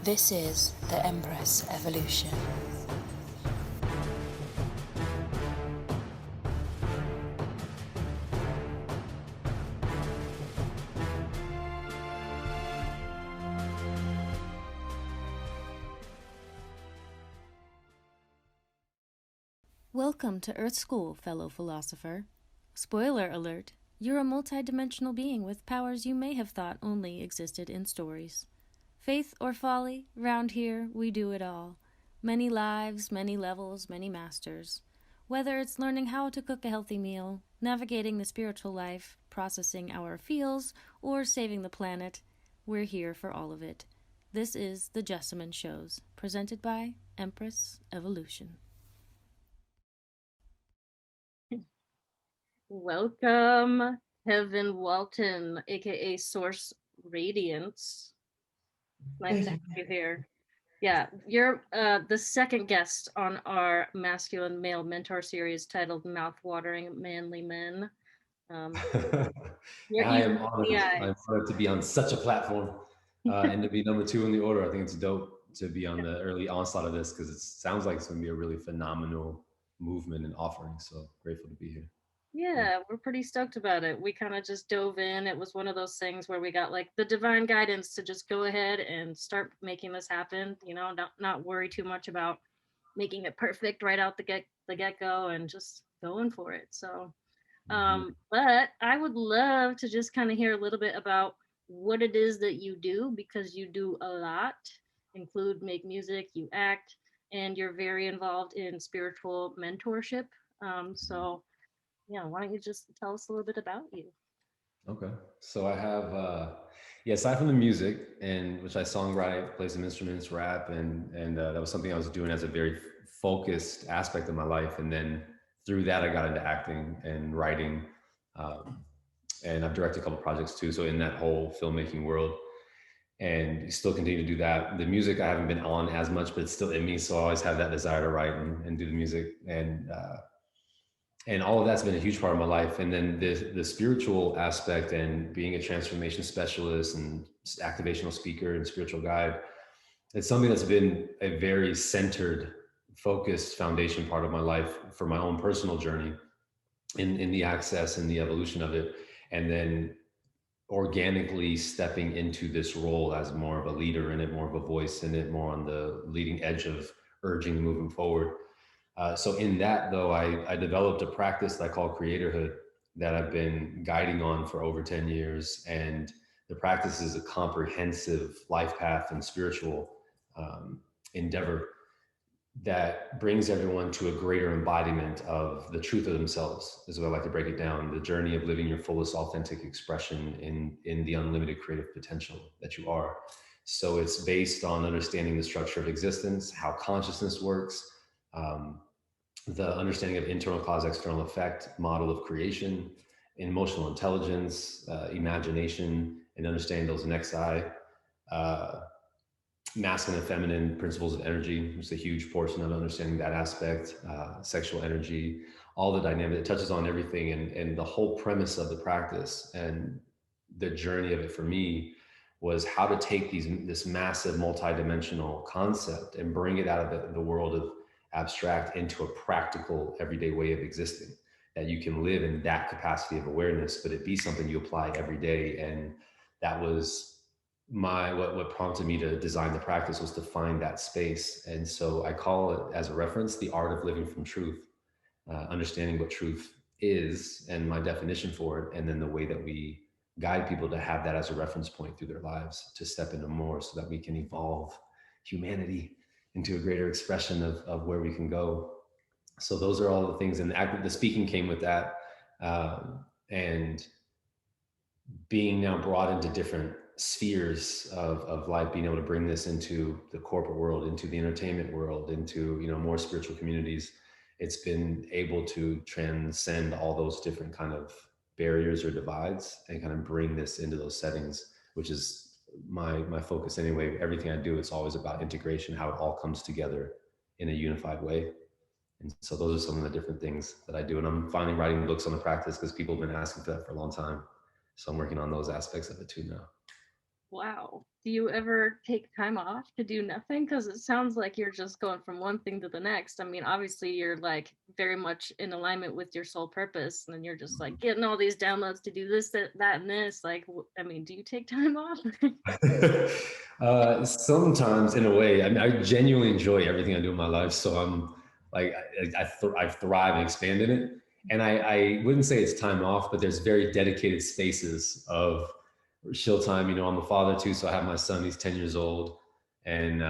This is the Empress evolution. Welcome to Earth School, fellow philosopher. Spoiler alert, you're a multidimensional being with powers you may have thought only existed in stories. Faith or folly, round here we do it all. Many lives, many levels, many masters. Whether it's learning how to cook a healthy meal, navigating the spiritual life, processing our feels, or saving the planet, we're here for all of it. This is the Jessamyn Shows, presented by Empress Evolution. Welcome, Kevin Walton, aka Source Radiance. Nice to have you here. Yeah, you're the second guest on our masculine male mentor series titled Mouthwatering Manly Men. I am honored. I'm honored to be on such a platform and to be number 2 in the order. I think it's dope to be on the early onslaught of this because it sounds like it's going to be a really phenomenal movement and offering. So grateful to be here. Yeah, we're pretty stoked about it. We kind of just dove in. It was one of those things where we got like the divine guidance to just go ahead and start making this happen. You know, not worry too much about making it perfect right out the get go, and just going for it. So, but I would love to just kind of hear a little bit about what it is that you do, because you do a lot, include make music, you act, and you're very involved in spiritual mentorship. So yeah, why don't you just tell us a little bit about you? Okay, so I have, aside from the music, and which I songwrite, play some instruments, rap, and that was something I was doing as a very focused aspect of my life. And then through that, I got into acting and writing, and I've directed a couple projects too. So in that whole filmmaking world, and still continue to do that. The music I haven't been on as much, but it's still in me. So I always have that desire to write and do the music, and all of that's been a huge part of my life. And then the spiritual aspect and being a transformation specialist and activational speaker and spiritual guide, it's something that's been a very centered, focused foundation part of my life for my own personal journey in the access and the evolution of it. And then organically stepping into this role as more of a leader in it, more of a voice in it, more on the leading edge of urging moving forward. So in that, though, I developed a practice that I call Creatorhood that I've been guiding on for over 10 years. And the practice is a comprehensive life path and spiritual endeavor that brings everyone to a greater embodiment of the truth of themselves, is what I like to break it down. The journey of living your fullest authentic expression in the unlimited creative potential that you are. So it's based on understanding the structure of existence, how consciousness works, the understanding of internal cause, external effect, model of creation, emotional intelligence, imagination, and understanding those nexi, masculine and feminine principles of energy, which is a huge portion of understanding that aspect, sexual energy, all the dynamic, it touches on everything. And the whole premise of the practice and the journey of it for me was how to take this massive multidimensional concept and bring it out of the world of abstract into a practical everyday way of existing, that you can live in that capacity of awareness, but it be something you apply every day. And that was what prompted me to design the practice, was to find that space. And so I call it, as a reference, the art of living from truth, understanding what truth is and my definition for it, and then the way that we guide people to have that as a reference point through their lives, to step into more so that we can evolve humanity into a greater expression of where we can go. So those are all the things. And the speaking came with that, and being now brought into different spheres of life, being able to bring this into the corporate world, into the entertainment world, into, more spiritual communities. It's been able to transcend all those different kind of barriers or divides and kind of bring this into those settings, which is my focus anyway. Everything I do, it's always about integration, how it all comes together in a unified way. And so those are some of the different things that I do. And I'm finally writing books on the practice because people have been asking for that for a long time. So I'm working on those aspects of it too now. Wow. Do you ever take time off to do nothing? Because it sounds like you're just going from one thing to the next. I mean, obviously you're like very much in alignment with your soul purpose, and then you're just like getting all these downloads to do this, that, and this. Like, I mean, do you take time off? Sometimes, in a way, I mean, I genuinely enjoy everything I do in my life. So I'm like, I thrive and expand in it. And I wouldn't say it's time off, but there's very dedicated spaces of chill time. You know, I'm a father too, so I have my son. He's 10 years old, and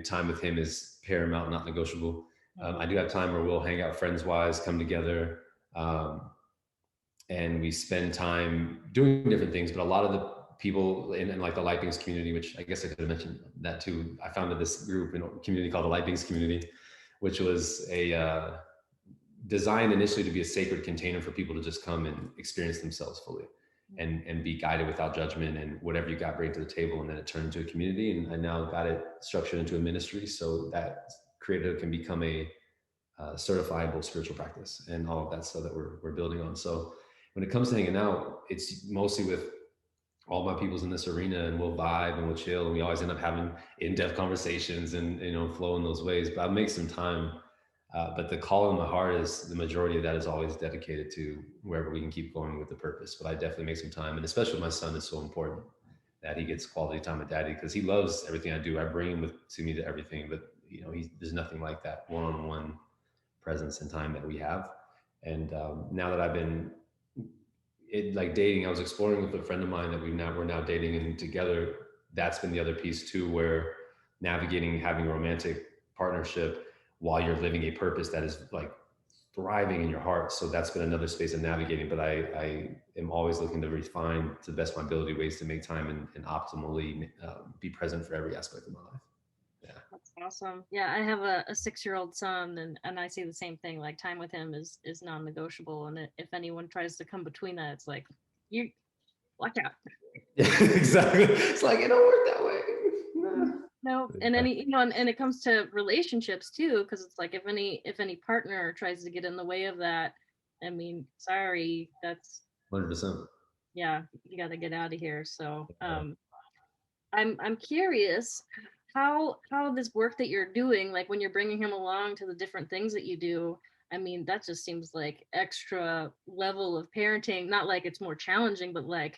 time with him is paramount, not negotiable. I do have time where we'll hang out friends wise, come together. And we spend time doing different things. But a lot of the people in like the light beings community, which I guess I could have mentioned that too. I founded this group in a community called the Light Beings Community, which was a designed initially to be a sacred container for people to just come and experience themselves fully and be guided without judgment, and whatever you got, bring to the table. And then it turned into a community, and I now got it structured into a ministry so that Creatorhood can become a certifiable spiritual practice and all of that stuff that we're building on. So when it comes to hanging out, it's mostly with all my people's in this arena, and we'll vibe and we'll chill, and we always end up having in-depth conversations and, you know, flow in those ways. But I'll make some time. But the call in my heart is the majority of that is always dedicated to wherever we can keep going with the purpose. But I definitely make some time, and especially with my son, it's so important that he gets quality time with daddy, because he loves everything I do. I bring him to me to everything, but you know, there's nothing like that one-on-one presence and time that we have. And now that I've been like dating, I was exploring with a friend of mine that we're now dating and together. That's been the other piece too, where navigating having a romantic partnership while you're living a purpose that is like thriving in your heart. So that's been another space of navigating. But I am always looking to refine to the best of my ability ways to make time and optimally be present for every aspect of my life. Yeah. That's awesome. Yeah, I have a 6-year-old son, and I see the same thing. Like, time with him is non-negotiable, and if anyone tries to come between that, it's like, you watch out. Exactly. It's like, it don't work that way. No, and any, you know, and it comes to relationships too, because it's like if any partner tries to get in the way of that, I mean, sorry, that's 100%. yeah, you got to get out of here. So I'm curious how this work that you're doing, like when you're bringing him along to the different things that you do, I mean, that just seems like extra level of parenting. Not like it's more challenging, but like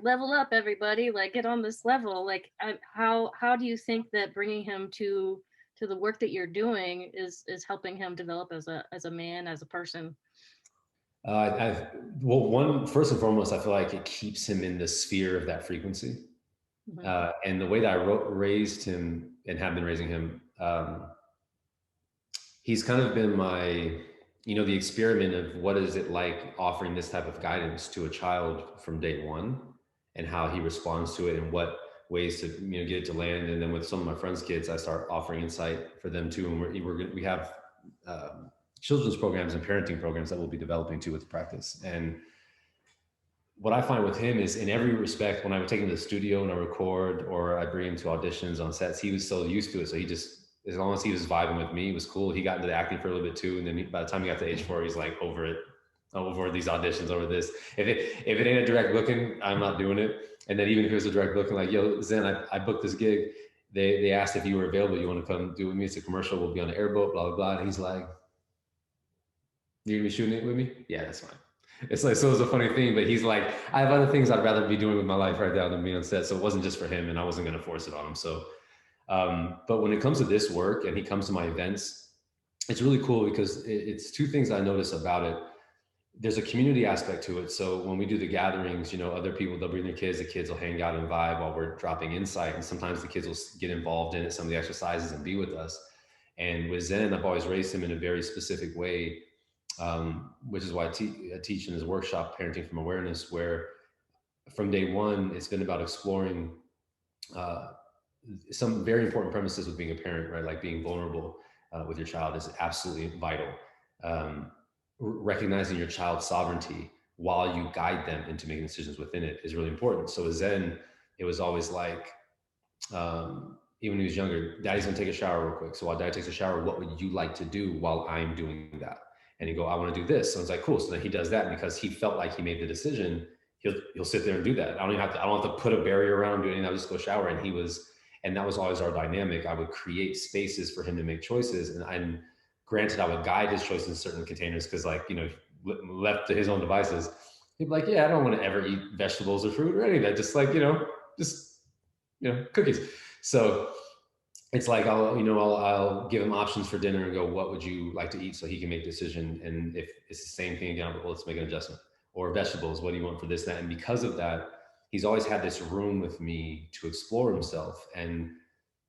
level up, everybody, like get on this level. Like how do you think that bringing him to the work that you're doing is helping him develop as a man, as a person? Well, first and foremost, I feel like it keeps him in the sphere of that frequency. And the way that I raised him and have been raising him, he's kind of been my, you know, the experiment of what is it like offering this type of guidance to a child from day one, and how he responds to it, and what ways to, you know, get it to land. And then with some of my friends' kids, I start offering insight for them too. And we have children's programs and parenting programs that we'll be developing too with practice. And what I find with him is, in every respect, when I would take him to the studio and I record, or I bring him to auditions on sets, he was so used to it. So he just, as long as he was vibing with me, it was cool. He got into the acting for a little bit too. And then by the time he got to age 4, he's like over it, over these auditions, over this. If it ain't a direct booking, I'm not doing it. And then even if it was a direct booking, like, yo, Zen, I booked this gig. They asked if you were available. You want to come do it with me? It's a commercial. We'll be on the airboat, blah, blah, blah. And he's like, you're gonna be shooting it with me? Yeah, that's fine. It's like, so it's a funny thing, but he's like, I have other things I'd rather be doing with my life right now than being on set. So it wasn't just for him, and I wasn't going to force it on him. So, but when it comes to this work and he comes to my events, it's really cool because it's two things I notice about it. There's a community aspect to it. So when we do the gatherings, you know, other people, they'll bring their kids, the kids will hang out and vibe while we're dropping insight. And sometimes the kids will get involved in it, some of the exercises, and be with us. And with Zen, I've always raised him in a very specific way. Which is why I teach in this workshop, Parenting from Awareness, where from day one, it's been about exploring some very important premises with being a parent, right? Like being vulnerable with your child is absolutely vital. Recognizing your child's sovereignty while you guide them into making decisions within it is really important. So with Zen, it was always like, even when he was younger, Daddy's gonna take a shower real quick. So while Daddy takes a shower, what would you like to do while I'm doing that? And he'd go, I want to do this. So it's like, cool. So then he does that, because he felt like he made the decision. he'll sit there and do that. I don't have to put a barrier around him, do anything. I'll just go shower. And that was always our dynamic. I would create spaces for him to make choices. And granted, I would guide his choices in certain containers, because, like, left to his own devices, he'd be like, yeah, I don't want to ever eat vegetables or fruit or any of that. Just like, just, cookies. So it's like, I'll give him options for dinner and go, what would you like to eat? So he can make a decision. And if it's the same thing again, well, let's make an adjustment. Or vegetables, what do you want for this, that? And because of that, he's always had this room with me to explore himself. And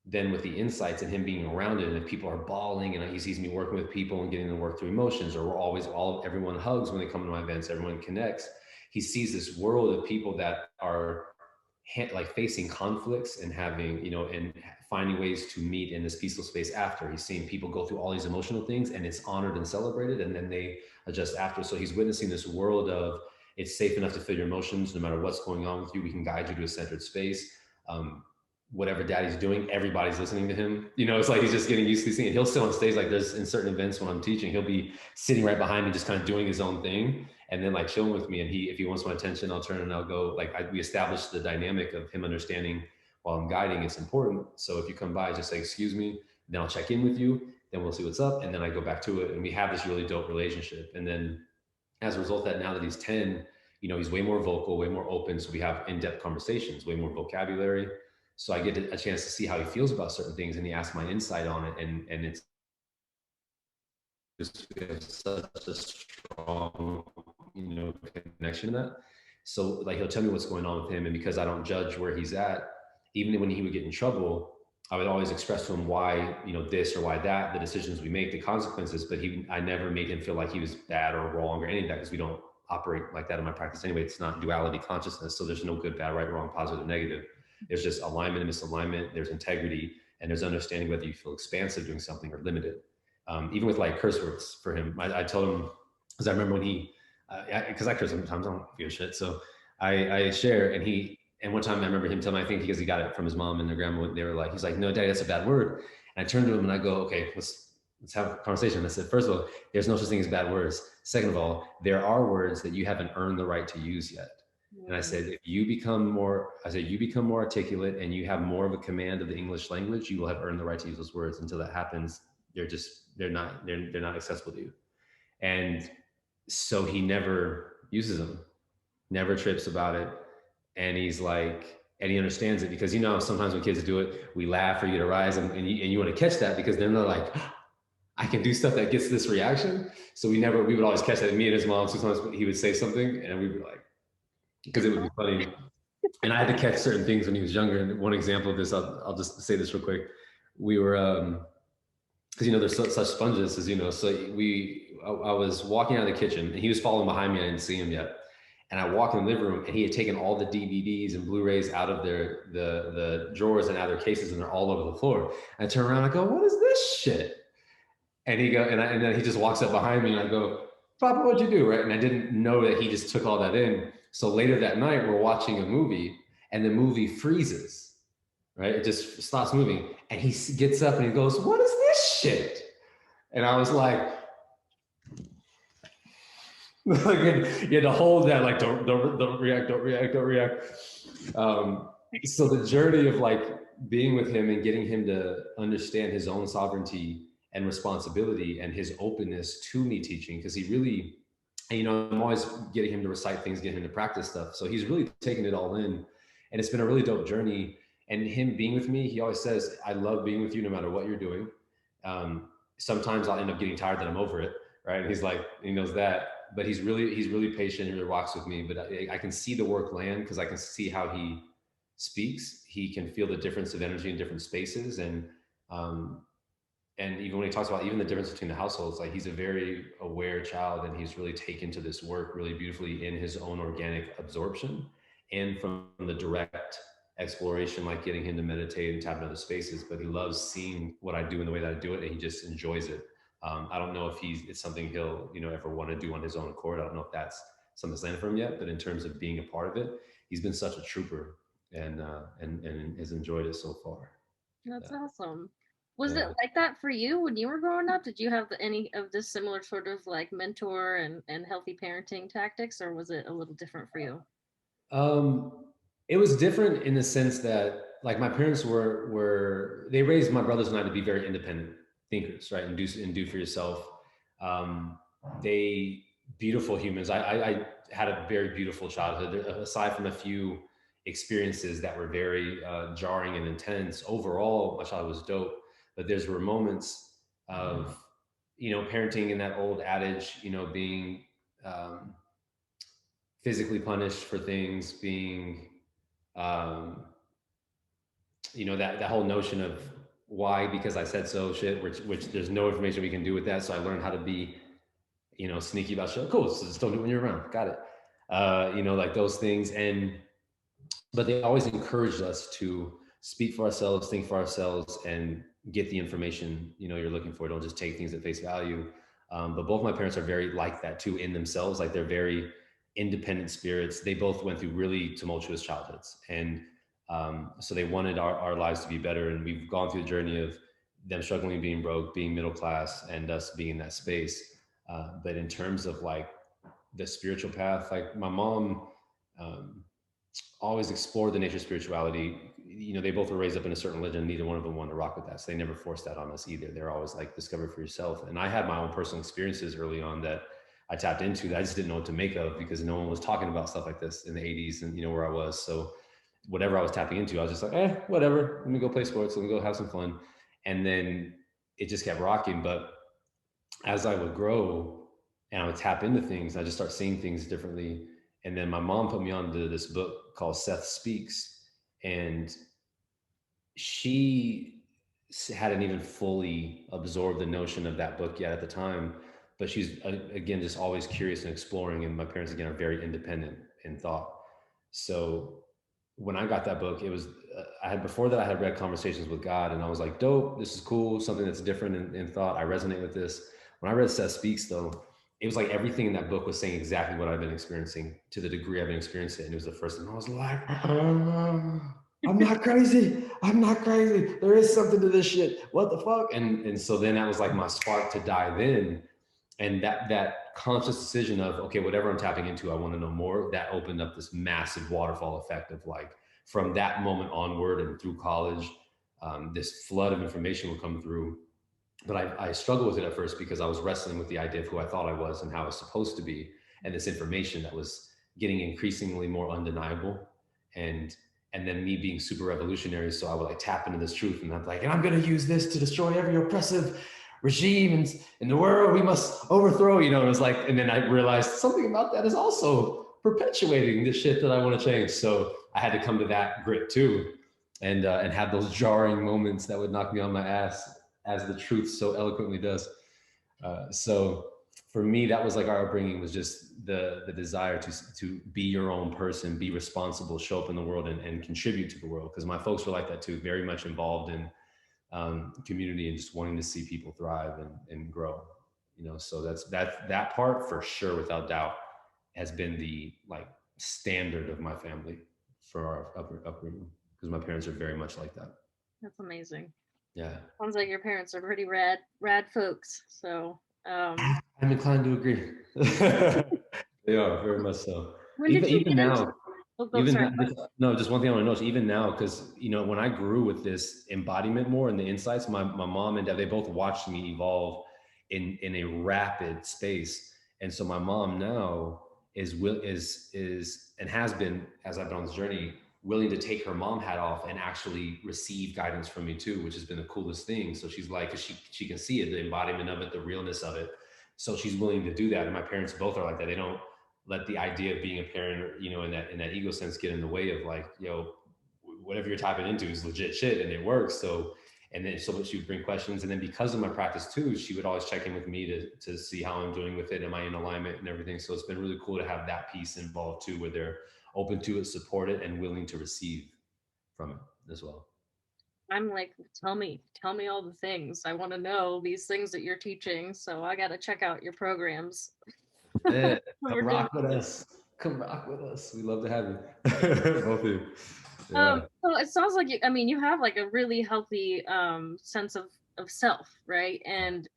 then with the insights and him being around it, and if people are bawling and he sees me working with people and getting them to work through emotions, or everyone hugs when they come to my events, everyone connects. He sees this world of people that are like facing conflicts and having, and finding ways to meet in this peaceful space after. He's seeing people go through all these emotional things, and it's honored and celebrated, and then they adjust after. So he's witnessing this world of, it's safe enough to feel your emotions, no matter what's going on with you. We can guide you to a centered space. Whatever daddy's doing, everybody's listening to him. It's like he's just getting used to these things. And he'll sit on stage, like there's in certain events when I'm teaching, he'll be sitting right behind me, just kind of doing his own thing, and then like chilling with me. And if he wants my attention, I'll turn and I'll go. Like we establish the dynamic of him understanding while I'm guiding, it's important. So if you come by, just say, excuse me, then I'll check in with you, then we'll see what's up, and then I go back to it. And we have this really dope relationship. And then as a result of that, now that he's 10, he's way more vocal, way more open. So we have in-depth conversations, way more vocabulary. So I get a chance to see how he feels about certain things, and he asks my insight on it. And it's just, we have such a strong, connection in that. So like, he'll tell me what's going on with him. And because I don't judge where he's at, even when he would get in trouble, I would always express to him why, this or why that, the decisions we make, the consequences, but I never made him feel like he was bad or wrong or any of that, because we don't operate like that in my practice anyway. It's not duality consciousness. So there's no good, bad, right, wrong, positive, negative. There's just alignment and misalignment. There's integrity, and there's understanding whether you feel expansive doing something or limited. Even with like curse words for him, I told him, because I remember when because I curse sometimes, I don't feel shit. So I share, and one time I remember him telling me, I think because he got it from his mom and their grandma, they were like, he's like, no, Daddy, that's a bad word. And I turned to him and I go, okay, let's have a conversation. I said, first of all, there's no such thing as bad words. Second of all, there are words that you haven't earned the right to use yet. And I said, if you become more articulate and you have more of a command of the English language, you will have earned the right to use those words. Until that happens, they're not accessible to you. And so he never uses them, never trips about it. And he's like, and he understands it, because, sometimes when kids do it, we laugh or you get a rise, and you want to catch that, because then they're like, I can do stuff that gets this reaction. So we would always catch that. Me and his mom, sometimes he would say something and we'd be like, because it would be funny. And I had to catch certain things when he was younger. And one example of this, I'll just say this real quick. We were, because, there's such sponges, as so I was walking out of the kitchen and he was following behind me. I didn't see him yet. And I walk in the living room and he had taken all the DVDs and Blu-rays out of the drawers and out of their cases, and they're all over the floor. And I turn around and I go, what is this shit? And he go, and then he just walks up behind me and I go, Papa, what'd you do? Right. And I didn't know that he just took all that in. So later that night, we're watching a movie and the movie freezes, right? It just stops moving. And he gets up and he goes, what is this shit? And I was like, you had to hold that, like, don't react. So the journey of like being with him and getting him to understand his own sovereignty and responsibility and his openness to me teaching, because he really, I'm always getting him to recite things, getting him to practice stuff. So he's really taken it all in, and it's been a really dope journey. And him being with me, he always says, I love being with you no matter what you're doing. Sometimes I'll end up getting tired that I'm over it, right? And he's like, he knows that, but he's really patient. He really rocks with me. But I can see the work land, because I can see how he speaks. He can feel the difference of energy in different spaces, and even when he talks about even the difference between the households, like, he's a very aware child, and he's really taken to this work really beautifully in his own organic absorption and from the direct exploration, like getting him to meditate and tap into other spaces. But he loves seeing what I do in the way that I do it, and he just enjoys it. I don't know if it's something he'll ever want to do on his own accord. I don't know if that's something that's landed for him yet, but in terms of being a part of it, he's been such a trooper, and has enjoyed it so far. That's awesome. Was it like that for you when you were growing up? Did you have any of this similar sort of like mentor and healthy parenting tactics, or was it a little different for you? Um, it was different in the sense that like my parents they raised my brothers and I to be very independent thinkers, right? And do for yourself. Um, they beautiful humans. I had a very beautiful childhood. Aside from a few experiences that were very jarring and intense, overall my childhood was dope. But there's were moments of parenting in that old adage, being um, physically punished for things, being um, that whole notion of why because I said so shit, which there's no information we can do with that. So I learned how to be sneaky about shit. Cool, so just don't do it when you're around. Got it. Like those things. But they always encouraged us to speak for ourselves, think for ourselves, and get the information you're looking for. Don't just take things at face value. But both my parents are very like that too in themselves. Like they're very independent spirits. They both went through really tumultuous childhoods, and so they wanted our lives to be better. And we've gone through the journey of them struggling, being broke, being middle class, and us being in that space. But in terms of like the spiritual path, like my mom. Always explored the nature of spirituality. They both were raised up in a certain religion. Neither one of them wanted to rock with that. So they never forced that on us either. They're always like, discover for yourself. And I had my own personal experiences early on that I tapped into that I just didn't know what to make of because no one was talking about stuff like this in the 80s and where I was. So whatever I was tapping into, I was just like, whatever. Let me go play sports. Let me go have some fun. And then it just kept rocking. But as I would grow and I would tap into things, I just start seeing things differently. And then my mom put me onto this book called Seth Speaks. And she hadn't even fully absorbed the notion of that book yet at the time. But she's, again, just always curious and exploring. And my parents, again, are very independent in thought. So when I got that book, it was, before that, I had read Conversations with God, and I was like, dope, this is cool, something that's different in thought. I resonate with this. When I read Seth Speaks, though, it was like everything in that book was saying exactly what I've been experiencing to the degree I've been experiencing it. And it was the first time I was like, I'm not crazy. I'm not crazy. There is something to this shit. What the fuck? And so then that was like my spark to dive in. And that conscious decision of, okay, whatever I'm tapping into, I want to know more. That opened up this massive waterfall effect of like, from that moment onward and through college, this flood of information will come through. But I struggled with it at first because I was wrestling with the idea of who I thought I was and how I was supposed to be, and this information that was getting increasingly more undeniable, and then me being super revolutionary. So I would like tap into this truth, and I'm like, and I'm going to use this to destroy every oppressive regime in the world. We must overthrow. And it was like, and then I realized something about that is also perpetuating the shit that I want to change. So I had to come to that grit too, and have those jarring moments that would knock me on my ass, as the truth so eloquently does. So for me, that was like our upbringing, was just the desire to be your own person, be responsible, show up in the world, and contribute to the world. Because my folks were like that too, very much involved in community and just wanting to see people thrive and grow. So that part for sure, without doubt, has been the like standard of my family for our upbringing, because my parents are very much like that. That's amazing. Yeah. Sounds like your parents are pretty rad folks. So I'm inclined to agree. They are very much so. When did you Even now, just one thing I want to notice, even now, because when I grew with this embodiment more and the insights, my mom and dad, they both watched me evolve in a rapid space. And so my mom now is and has been, as I've been on this journey, willing to take her mom hat off and actually receive guidance from me too, which has been the coolest thing. So she's like, 'cause she can see it, the embodiment of it, the realness of it. So she's willing to do that. And my parents both are like that. They don't let the idea of being a parent, in that ego sense, get in the way of like, whatever you're tapping into is legit shit and it works. So, and then so she would bring questions. And then because of my practice too, she would always check in with me to see how I'm doing with it. Am I in alignment and everything? So it's been really cool to have that piece involved too, where they're open to it, support it, and willing to receive from it as well. I'm like, tell me all the things. I want to know these things that you're teaching. So I got to check out your programs. Yeah, come rock with us. Come rock with us. We love to have you. Both of you. Yeah. So it sounds like you have like a really healthy sense of of self, right? And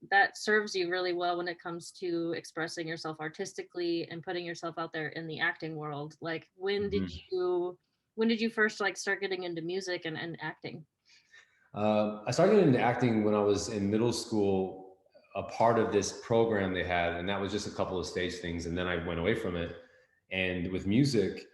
that serves you really well when it comes to expressing yourself artistically and putting yourself out there in the acting world. Like when did you first like start getting into music and acting? I started getting into acting when I was in middle school, a part of this program they had, and that was just a couple of stage things. And then I went away from it. And with music,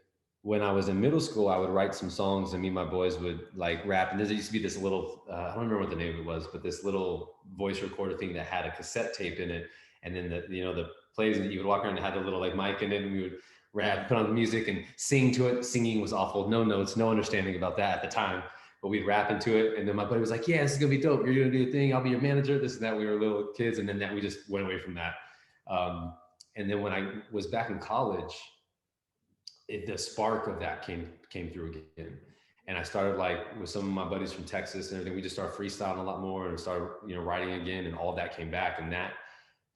when I was in middle school, I would write some songs, and me and my boys would like rap. And there used to be this little, I don't remember what the name of it was, but this little voice recorder thing that had a cassette tape in it. And then the plays that you would walk around and had a little like mic in it, and we would rap, put on the music and sing to it. Singing was awful. No notes, no understanding about that at the time, but we'd rap into it. And then my buddy was like, yeah, this is gonna be dope. You're gonna do a thing. I'll be your manager, this and that. We were little kids. And then that we just went away from that. And then when I was back in college, the spark of that came through again. And I started like with some of my buddies from Texas and everything, we just started freestyling a lot more and started, writing again, and all that came back. And that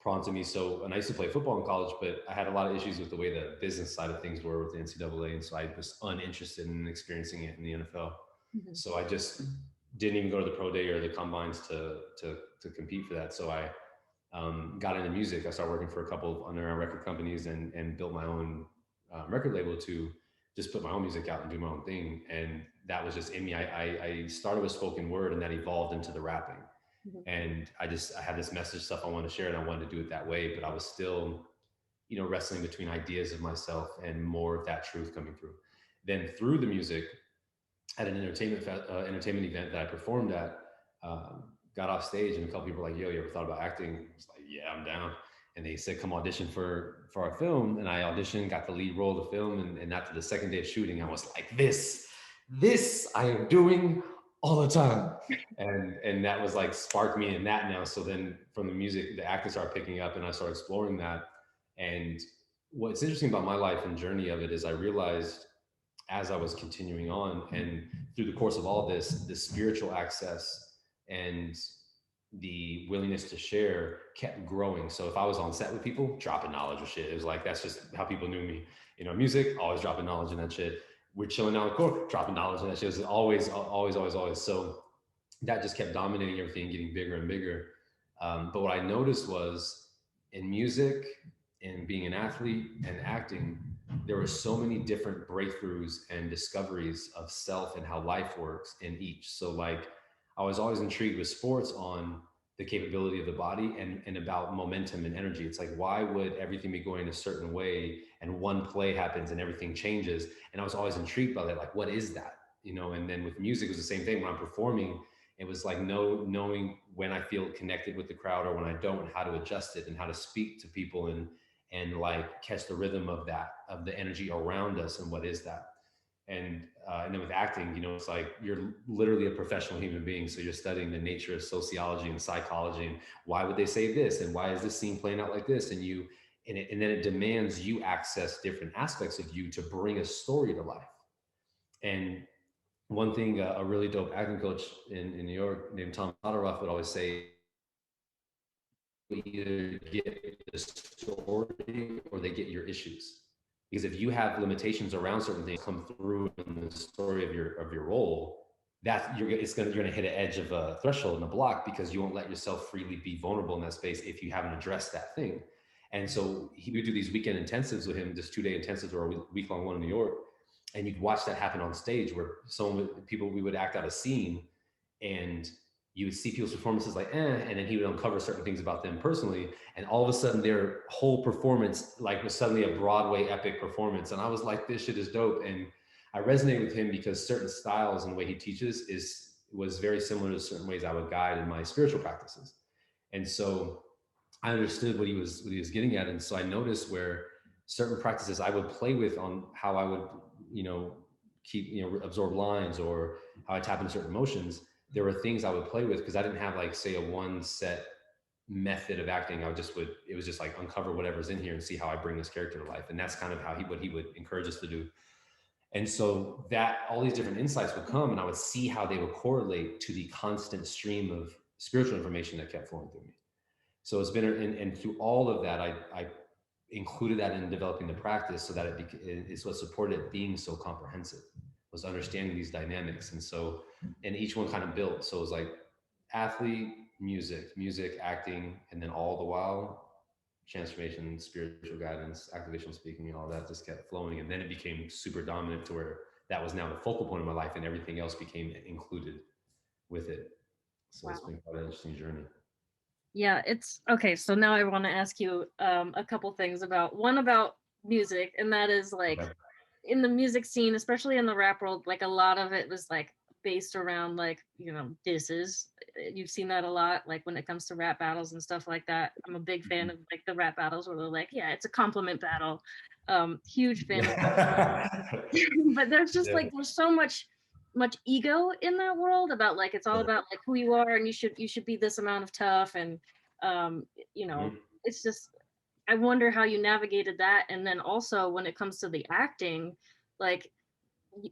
prompted me. And I used to play football in college, but I had a lot of issues with the way the business side of things were with the NCAA. And so I was uninterested in experiencing it in the NFL. Mm-hmm. So I just didn't even go to the pro day or the combines to compete for that. So I got into music. I started working for a couple of underground record companies and built my own record label to just put my own music out and do my own thing. And that was just in me. I started with spoken word, and that evolved into the rapping. Mm-hmm. And I had this message stuff I wanted to share, and I wanted to do it that way, but I was still, wrestling between ideas of myself and more of that truth coming through. Then through the music, at an entertainment event that I performed at, got off stage, and a couple people were like, yo, you ever thought about acting? I was like, yeah, I'm down. And they said, come audition for our film. And I auditioned, got the lead role of the film. And after the second day of shooting, I was like, this I am doing all the time. And that was like sparked me in that now. So then from the music, the acting started picking up, and I started exploring that. And what's interesting about my life and journey of it is I realized as I was continuing on, and through the course of all this, the spiritual access and the willingness to share kept growing. So if I was on set with people, dropping knowledge or shit, it was like, that's just how people knew me. Music, always dropping knowledge in that shit. We're chilling out in court, dropping knowledge in that shit. It was always. So that just kept dominating everything, getting bigger and bigger. But what I noticed was in music, in being an athlete and acting, there were so many different breakthroughs and discoveries of self and how life works in each. So like, I was always intrigued with sports on the capability of the body and about momentum and energy. It's like, why would everything be going a certain way and one play happens and everything changes? And I was always intrigued by that. Like, what is that? And then with music, it was the same thing. When I'm performing, it was like knowing when I feel connected with the crowd or when I don't, and how to adjust it and how to speak to people and like catch the rhythm of that, of the energy around us and what is that. And then with acting, it's like you're literally a professional human being. So you're studying the nature of sociology and psychology, and why would they say this, and why is this scene playing out like this, and then it demands you access different aspects of you to bring a story to life. And one thing a really dope acting coach in New York named Tom Todoroff would always say, either get the story or they get your issues. Because if you have limitations around certain things come through in the story of your role, you're gonna hit an edge of a threshold and a block, because you won't let yourself freely be vulnerable in that space if you haven't addressed that thing. And so he would do these weekend intensives with him, just 2-day intensives or a week-long one in New York. And you'd watch that happen on stage, where we would act out a scene, and you would see people's performances like, and then he would uncover certain things about them personally. And all of a sudden their whole performance was suddenly a Broadway epic performance. And I was like, this shit is dope. And I resonate with him because certain styles and the way he teaches was very similar to certain ways I would guide in my spiritual practices. And so I understood what he was getting at. And so I noticed where certain practices I would play with on how I would, keep, absorb lines, or how I tap into certain emotions. There were things I would play with, because I didn't have like, say, a one set method of acting. It was just like uncover whatever's in here and see how I bring this character to life. And that's kind of what he would encourage us to do. And so that all these different insights would come, and I would see how they would correlate to the constant stream of spiritual information that kept flowing through me. So it's been, and through all of that, I included that in developing the practice, so that it's what supported it being so comprehensive, was understanding these dynamics. And each one kind of built. So it was like athlete, music, acting, and then all the while transformation, spiritual guidance, activational speaking, and all that just kept flowing. And then it became super dominant to where that was now the focal point of my life, and everything else became included with it. So it's Wow. been quite an interesting journey. Yeah, it's okay. So now I want to ask you a couple things about music, and that is like Okay. in the music scene, especially in the rap world, like a lot of it was like based around like, disses. You've seen that a lot, like when it comes to rap battles and stuff like that. I'm a big fan of like the rap battles where they're like, yeah, it's a compliment battle. Huge fan of that. But there's just Yeah. like there's so much ego in that world about like it's all about like who you are and you should be this amount of tough and um you know Mhm. it's just I wonder how you navigated that. And then also when it comes to the acting, like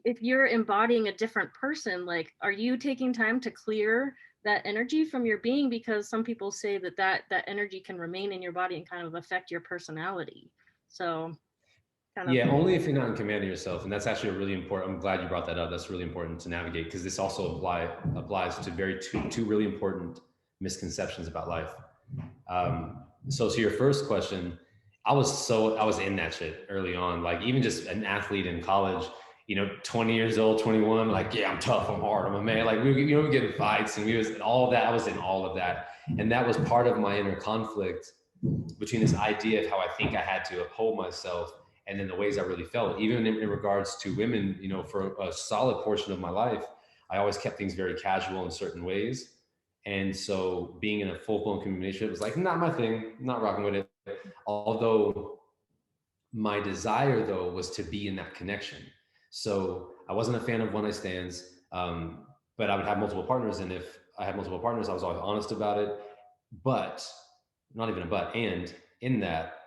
if you're embodying a different person, like are you taking time to clear that energy from your being? Because some people say that energy can remain in your body and kind of affect your personality. So kind of Yeah, only if you're not in command of yourself, and that's actually a really important. I'm glad you brought that up. That's really important to navigate because this also applies to two really important misconceptions about life. So to your first question, I was in that shit early on. Like even just an athlete in college, 20 years old, 21, like, yeah, I'm tough, I'm hard, I'm a man. Like we get in fights and we was all of that. I was in all of that. And that was part of my inner conflict between this idea of how I think I had to uphold myself and then the ways I really felt. Even in regards to women, for a solid portion of my life, I always kept things very casual in certain ways. And so being in a full-blown communication was like, not my thing, not rocking with it. Although my desire though was to be in that connection. So I wasn't a fan of one night stands, but I would have multiple partners. And if I had multiple partners, I was always honest about it. But not even a but, and in that,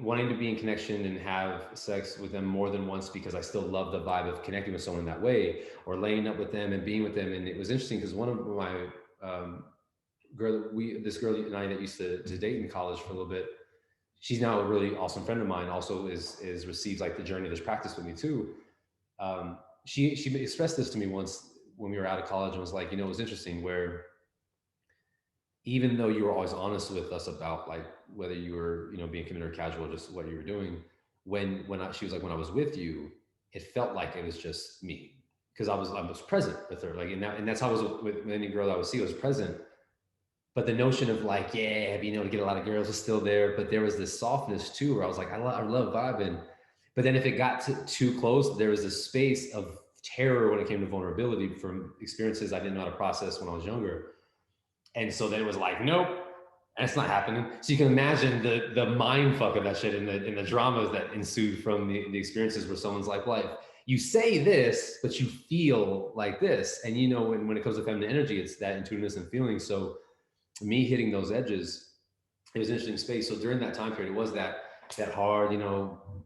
wanting to be in connection and have sex with them more than once because I still love the vibe of connecting with someone that way, or laying up with them and being with them. And it was interesting because one of my this girl and I that used to date in college for a little bit, she's now a really awesome friend of mine. Also is received like the journey of this practice with me too. She expressed this to me once when we were out of college and was like, it was interesting where even though you were always honest with us about like whether you were being committed or casual, just what you were doing, she was like, when I was with you, it felt like it was just me because I was present with her, like, and that's how I was with any girl I would see. I was present, but the notion of like, yeah, being able to get a lot of girls was still there, but there was this softness too where I was like, I love vibing, but then if it got too close, there was this space of terror when it came to vulnerability from experiences I didn't know how to process when I was younger. And so then it was like, nope, that's not happening. So you can imagine the mind fuck of that shit and the dramas that ensued from the experiences where someone's like, well, you say this, but you feel like this. And when it comes to feminine energy, it's that intuitiveness and feeling. So me hitting those edges, it was an interesting space. So during that time period, it was that hard,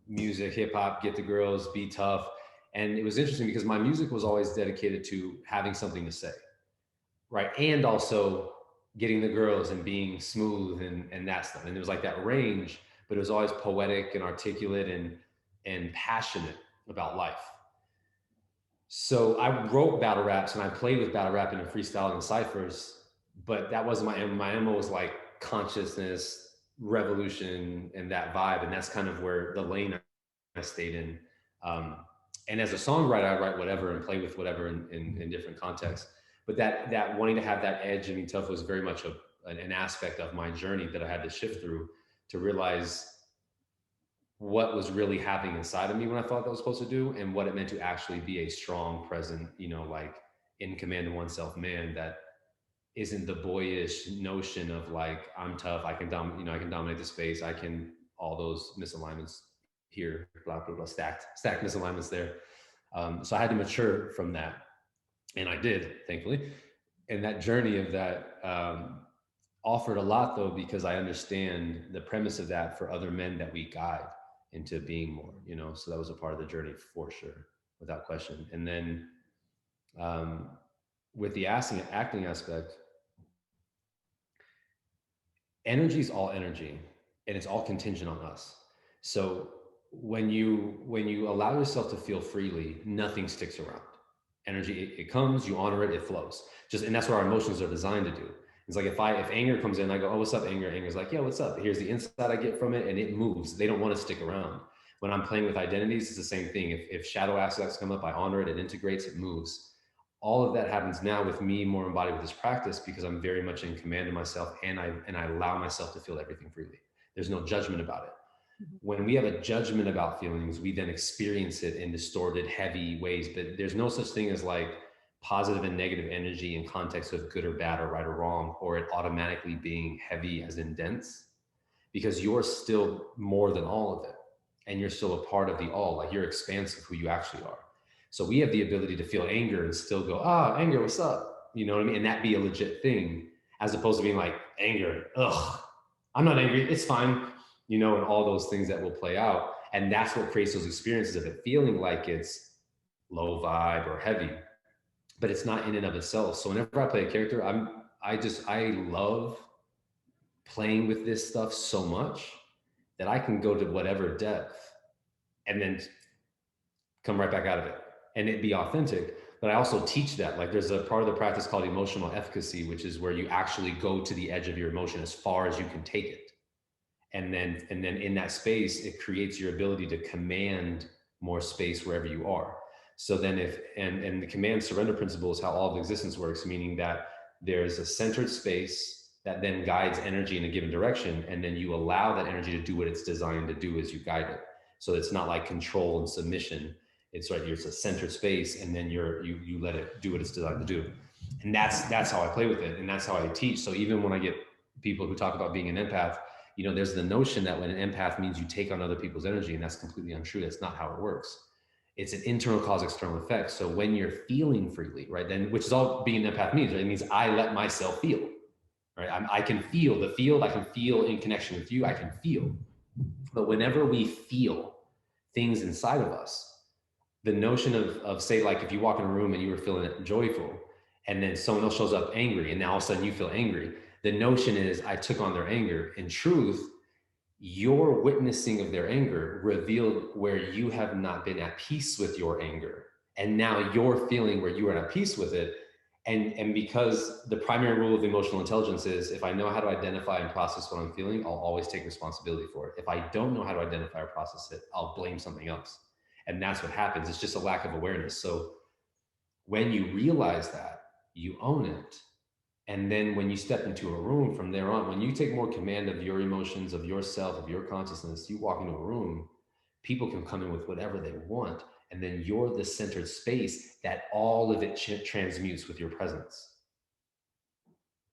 music, hip hop, get the girls, be tough. And it was interesting because my music was always dedicated to having something to say. Right. And also getting the girls and being smooth and that stuff. And there was like that range, but it was always poetic and articulate and passionate about life. So I wrote battle raps and I played with battle rapping and freestyling and ciphers, but that wasn't my MO was like consciousness, revolution, and that vibe. And that's kind of where the lane I stayed in. And as a songwriter, I write whatever and play with whatever in different contexts. But that wanting to have that edge and be tough was very much an aspect of my journey that I had to shift through to realize what was really happening inside of me when I thought that was supposed to do, and what it meant to actually be a strong, present, like in command of oneself man that isn't the boyish notion of like, I'm tough, I can I can dominate the space, I can, all those misalignments here, blah, blah, blah, stacked misalignments there. So I had to mature from that. And I did, thankfully. And that journey of that offered a lot though, because I understand the premise of that for other men that we guide into being more, so that was a part of the journey for sure, without question. And then with the acting aspect, energy is all energy and it's all contingent on us. So when you allow yourself to feel freely, nothing sticks around. Energy, it comes, you honor it, it flows. And that's what our emotions are designed to do. It's like if anger comes in, I go, oh, what's up, anger? Anger's like, yeah, what's up? Here's the insight I get from it, and it moves. They don't want to stick around. When I'm playing with identities, it's the same thing. If shadow aspects come up, I honor it, it integrates, it moves. All of that happens now with me more embodied with this practice because I'm very much in command of myself, and I allow myself to feel everything freely. There's no judgment about it. When we have a judgment about feelings, we then experience it in distorted, heavy ways. But there's no such thing as like positive and negative energy in context of good or bad or right or wrong, or it automatically being heavy as in dense, because you're still more than all of it. And you're still a part of the all, like you're expansive who you actually are. So we have the ability to feel anger and still go, anger, what's up? You know what I mean? And that be a legit thing, as opposed to being like, anger, ugh, I'm not angry, it's fine. You know, and all those things that will play out. And that's what creates those experiences of it feeling like it's low vibe or heavy, but it's not in and of itself. So whenever I play a character, I love playing with this stuff so much that I can go to whatever depth and then come right back out of it and it be authentic. But I also teach that, like there's a part of the practice called emotional efficacy, which is where you actually go to the edge of your emotion as far as you can take it. And then in that space, it creates your ability to command more space wherever you are. So then and the command surrender principle is how all of existence works, meaning that there's a centered space that then guides energy in a given direction. And then you allow that energy to do what it's designed to do as you guide it. So it's not like control and submission. It's right, it's a centered space, and then you let it do what it's designed to do. And that's how I play with it. And that's how I teach. So even when I get people who talk about being an empath, you know, there's the notion that when an empath means you take on other people's energy, and that's completely untrue. That's not how it works. It's an internal cause, external effect. So when you're feeling freely, right, then, which is all being an empath means, right? It means I let myself feel, right? I can feel the field. I can feel in connection with you. I can feel. But whenever we feel things inside of us, the notion of say, like if you walk in a room and you were feeling joyful, and then someone else shows up angry, and now all of a sudden you feel angry. The notion is I took on their anger. In truth, your witnessing of their anger revealed where you have not been at peace with your anger. And now you're feeling where you are at peace with it. And because the primary rule of emotional intelligence is if I know how to identify and process what I'm feeling, I'll always take responsibility for it. If I don't know how to identify or process it, I'll blame something else. And that's what happens. It's just a lack of awareness. So when you realize that, you own it. And then when you step into a room from there on, when you take more command of your emotions, of yourself, of your consciousness, you walk into a room, people can come in with whatever they want. And then you're the centered space that all of it transmutes with your presence.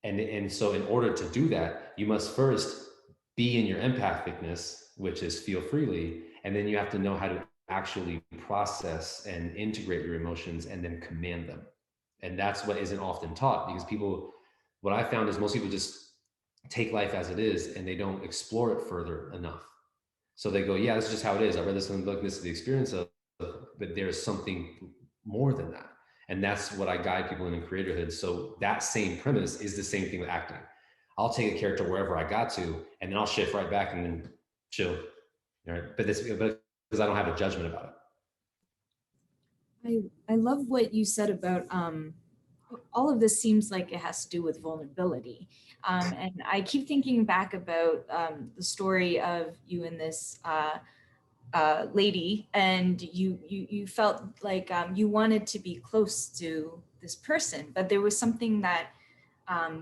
And so in order to do that, you must first be in your empathicness, which is feel freely. And then you have to know how to actually process and integrate your emotions and then command them. And that's what isn't often taught, because what I found is most people just take life as it is and they don't explore it further enough. So they go, yeah, this is just how it is. I read this in the book, this is the experience of, but there's something more than that. And that's what I guide people in Creatorhood. So that same premise is the same thing with acting. I'll take a character wherever I got to, and then I'll shift right back and then chill. Right? But because I don't have a judgment about it. I love what you said about all of this seems like it has to do with vulnerability. And I keep thinking back about the story of you and this lady, and you felt like you wanted to be close to this person, but there was something that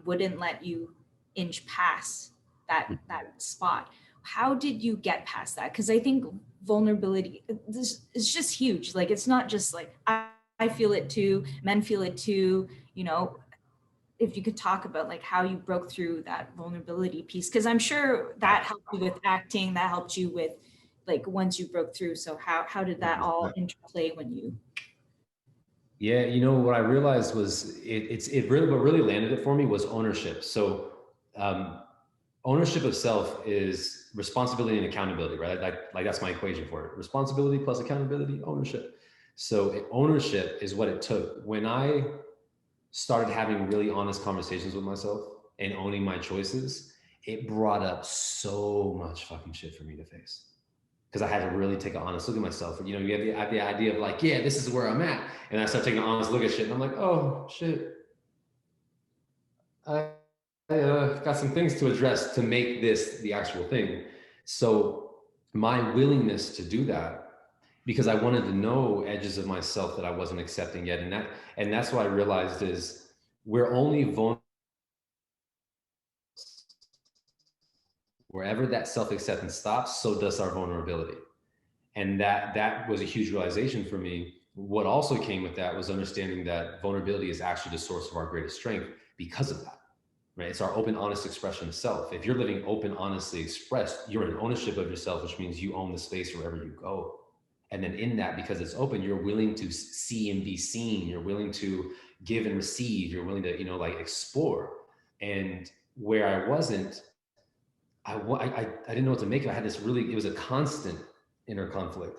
wouldn't let you inch past that spot. How did you get past that? Because I think vulnerability this is just huge. Like, it's not just like I feel it too, men feel it too, you know. If you could talk about like how you broke through that vulnerability piece, because I'm sure that helped you with acting, that helped you with like once you broke through. So how did that all interplay when you? Yeah, you know what I realized was what really landed it for me was ownership. So ownership of self is responsibility and accountability, right? Like that's my equation for it. Responsibility plus accountability, ownership. So ownership is what it took. When I started having really honest conversations with myself and owning my choices, it brought up so much fucking shit for me to face. because I had to really take an honest look at myself. You know, you have the idea of like, yeah, this is where I'm at. And I start taking an honest look at shit and I'm like, oh shit. I got some things to address to make this the actual thing. So my willingness to do that, because I wanted to know edges of myself that I wasn't accepting yet. And that's what I realized is we're only vulnerable wherever that self-acceptance stops, so does our vulnerability. And that was a huge realization for me. What also came with that was understanding that vulnerability is actually the source of our greatest strength because of that. Right? It's our open, honest expression of self. If you're living open, honestly expressed, you're in ownership of yourself, which means you own the space wherever you go. And then in that, because it's open, you're willing to see and be seen. You're willing to give and receive. You're willing to, like explore. And where I wasn't, I didn't know what to make of it. I had this it was a constant inner conflict.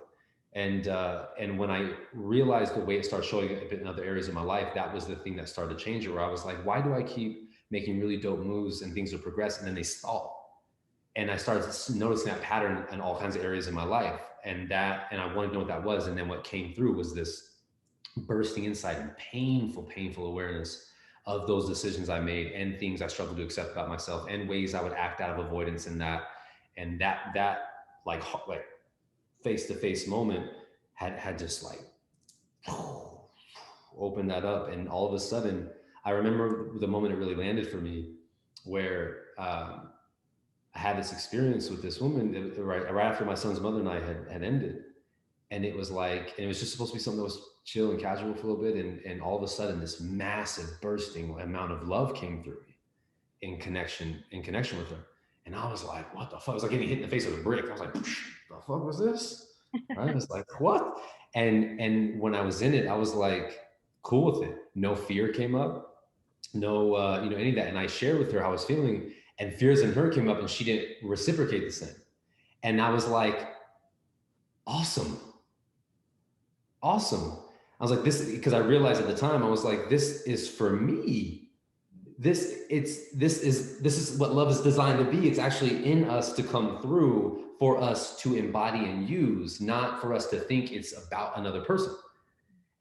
And when I realized the way it started showing up in other areas of my life, that was the thing that started to change it, where I was like, why do I keep making really dope moves and things will progress and then they stall? And I started noticing that pattern in all kinds of areas in my life. And I wanted to know what that was. And then what came through was this bursting insight and painful awareness of those decisions I made and things I struggled to accept about myself and ways I would act out of avoidance in that. And that like face-to-face moment had just like opened that up. And all of a sudden, I remember the moment it really landed for me, where I had this experience with this woman right after my son's mother and I had ended. And it was like, and it was just supposed to be something that was chill and casual for a little bit. And all of a sudden, this massive bursting amount of love came through me in connection with her. And I was like, what the fuck? It was like getting hit in the face with a brick. I was like, the fuck was this? Right? I was like, what? And when I was in it, I was like, cool with it. No fear came up, no, any of that. And I shared with her how I was feeling, and fears in her came up, and she didn't reciprocate the same. And I was like, awesome. I was like, this, because I realized at the time, I was like, this is for me. This is what love is designed to be. It's actually in us to come through for us to embody and use, not for us to think it's about another person.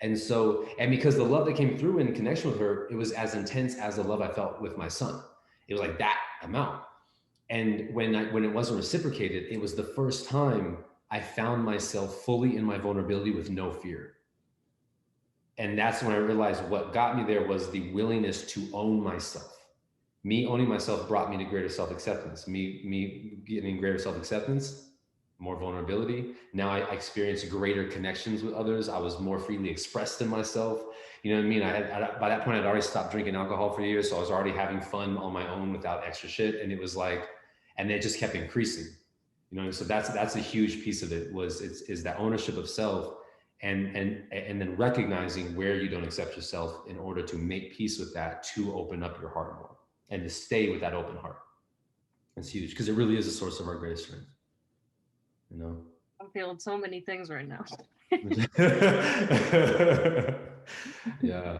And so, and because the love that came through in connection with her, it was as intense as the love I felt with my son. It was like that amount. And when it wasn't reciprocated, it was the first time I found myself fully in my vulnerability with no fear. And that's when I realized what got me there was the willingness to own myself. Me owning myself brought me to greater self-acceptance. Me getting greater self-acceptance, more vulnerability. Now I experienced greater connections with others. I was more freely expressed in myself. You know what I mean? By that point, I'd already stopped drinking alcohol for years. So I was already having fun on my own without extra shit. And it was like, and it just kept increasing. So that's a huge piece of it, is that ownership of self, and then recognizing where you don't accept yourself in order to make peace with that, to open up your heart more and to stay with that open heart. It's huge, because it really is a source of our greatest strength. I'm feeling so many things right now. Yeah,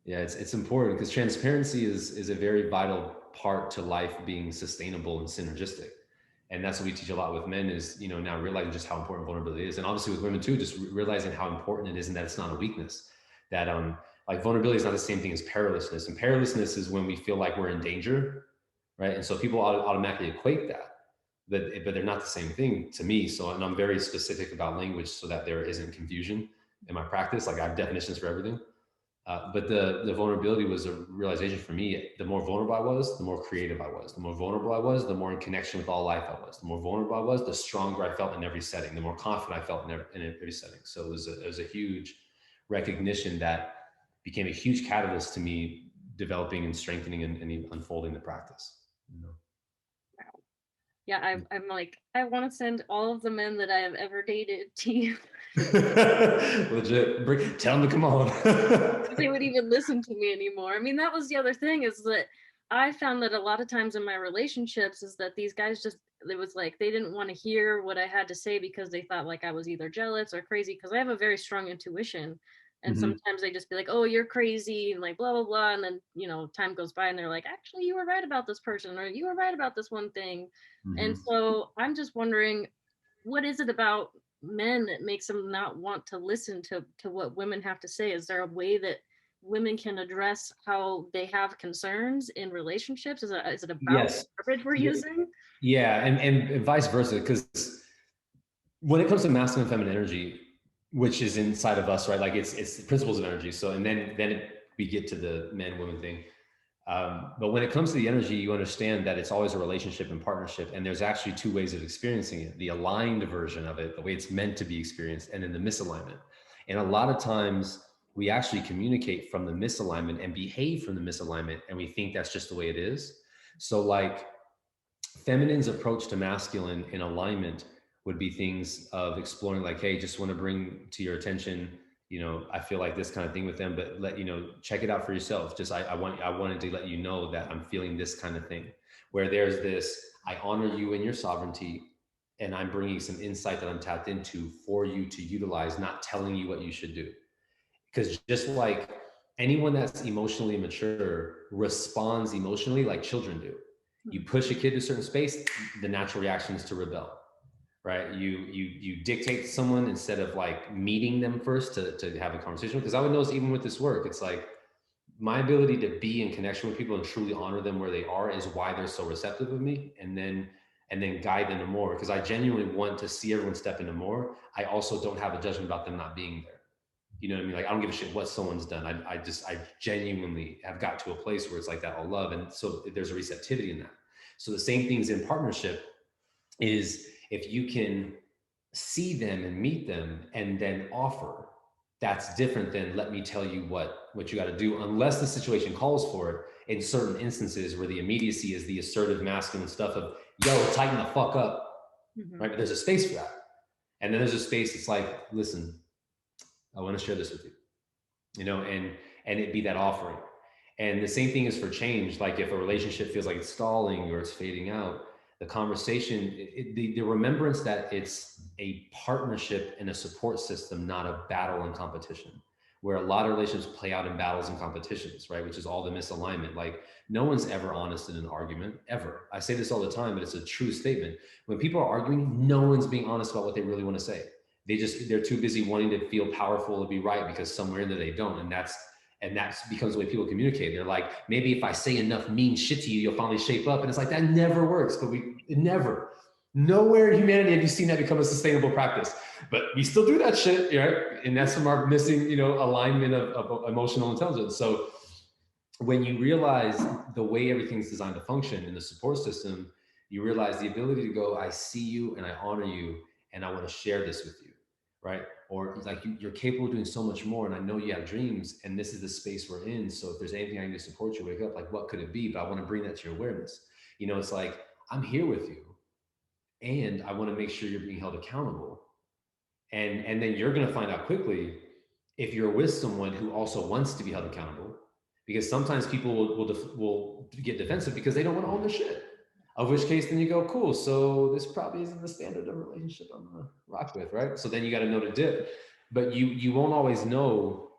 it's important, because transparency is a very vital part to life being sustainable and synergistic. And that's what we teach a lot with men, is, now realizing just how important vulnerability is. And obviously with women too, just realizing how important it is, and that it's not a weakness. That like vulnerability is not the same thing as perilousness. And perilousness is when we feel like we're in danger, right? And so people automatically equate that, but they're not the same thing to me. So, and I'm very specific about language so that there isn't confusion in my practice. Like, I have definitions for everything. But the vulnerability was a realization for me. The more vulnerable I was, the more creative I was. The more vulnerable I was, the more in connection with all life I was. The more vulnerable I was, the stronger I felt in every setting. The more confident I felt in every setting. So it was a huge recognition that became a huge catalyst to me developing and strengthening and unfolding the practice. Yeah, I'm like, I want to send all of the men that I have ever dated to you. Legit. Tell them to come on. They would even listen to me anymore. I mean, that was the other thing, is that I found that a lot of times in my relationships is that these guys it was like they didn't want to hear what I had to say, because they thought like I was either jealous or crazy, because I have a very strong intuition. And sometimes they just be like, oh, you're crazy, and like blah, blah, blah. And then, time goes by and they're like, actually, you were right about this person, or you were right about this one thing. And so I'm just wondering, what is it about men that makes them not want to listen to what women have to say? Is there a way that women can address how they have concerns in relationships? Is it about Yes. the verbiage we're using? Yeah, and vice versa, because when it comes to masculine and feminine energy, which is inside of us, right? Like it's the principles of energy. So, and then we get to the man woman thing. But when it comes to the energy, you understand that it's always a relationship and partnership. And there's actually two ways of experiencing it: the aligned version of it, the way it's meant to be experienced, and then the misalignment. And a lot of times we actually communicate from the misalignment and behave from the misalignment, and we think that's just the way it is. So like feminine's approach to masculine in alignment would be things of exploring, like, hey, just want to bring to your attention, you know, I feel like this kind of thing with them, but let you know, check it out for yourself. Just I wanted to let you know that I'm feeling this kind of thing, where there's this, I honor you and your sovereignty, and I'm bringing some insight that I'm tapped into for you to utilize, not telling you what you should do. Because just like anyone that's emotionally mature responds emotionally like children do. You push a kid to a certain space, the natural reaction is to rebel, right? You dictate to someone instead of like meeting them first to have a conversation. Because I would notice even with this work, it's like my ability to be in connection with people and truly honor them where they are is why they're so receptive of me, and then guide them to more, because I genuinely want to see everyone step into more. I also don't have a judgment about them not being there. You know what I mean? Like, I don't give a shit what someone's done. I genuinely have got to a place where it's like that, all love. And so there's a receptivity in that. So the same things in partnership is, if you can see them and meet them and then offer, that's different than let me tell you what you got to do, unless the situation calls for it. In certain instances where the immediacy is the assertive masculine stuff of, yo, tighten the fuck up, right? But there's a space for that. And then there's a space that's like, listen, I want to share this with you, you know, and it be that offering. And the same thing is for change. Like if a relationship feels like it's stalling or it's fading out, the conversation, the remembrance that it's a partnership and a support system, not a battle and competition, where a lot of relationships play out in battles and competitions, right? Which is all the misalignment. Like, no one's ever honest in an argument, ever. I say this all the time, but it's a true statement. When people are arguing, no one's being honest about what they really want to say. They're too busy wanting to feel powerful to be right, because somewhere in there they don't. And that becomes the way people communicate. They're like, maybe if I say enough mean shit to you, you'll finally shape up. And it's like, that never works. But nowhere in humanity have you seen that become a sustainable practice. But we still do that shit, right? And that's from our missing, you know, alignment of emotional intelligence. So when you realize the way everything's designed to function in the support system, you realize the ability to go, I see you and I honor you, and I want to share this with you. Right? Or like, you're capable of doing so much more, and I know you have dreams, and this is the space we're in. So if there's anything I can do to support you, wake up, like, what could it be? But I want to bring that to your awareness. You know, it's like, I'm here with you, and I want to make sure you're being held accountable. And then you're going to find out quickly if you're with someone who also wants to be held accountable, because sometimes people will get defensive because they don't want to own the shit. Of which case, then you go, cool, so this probably isn't the standard of relationship I'm gonna rock with, right? So then you got to know to dip. But you won't always know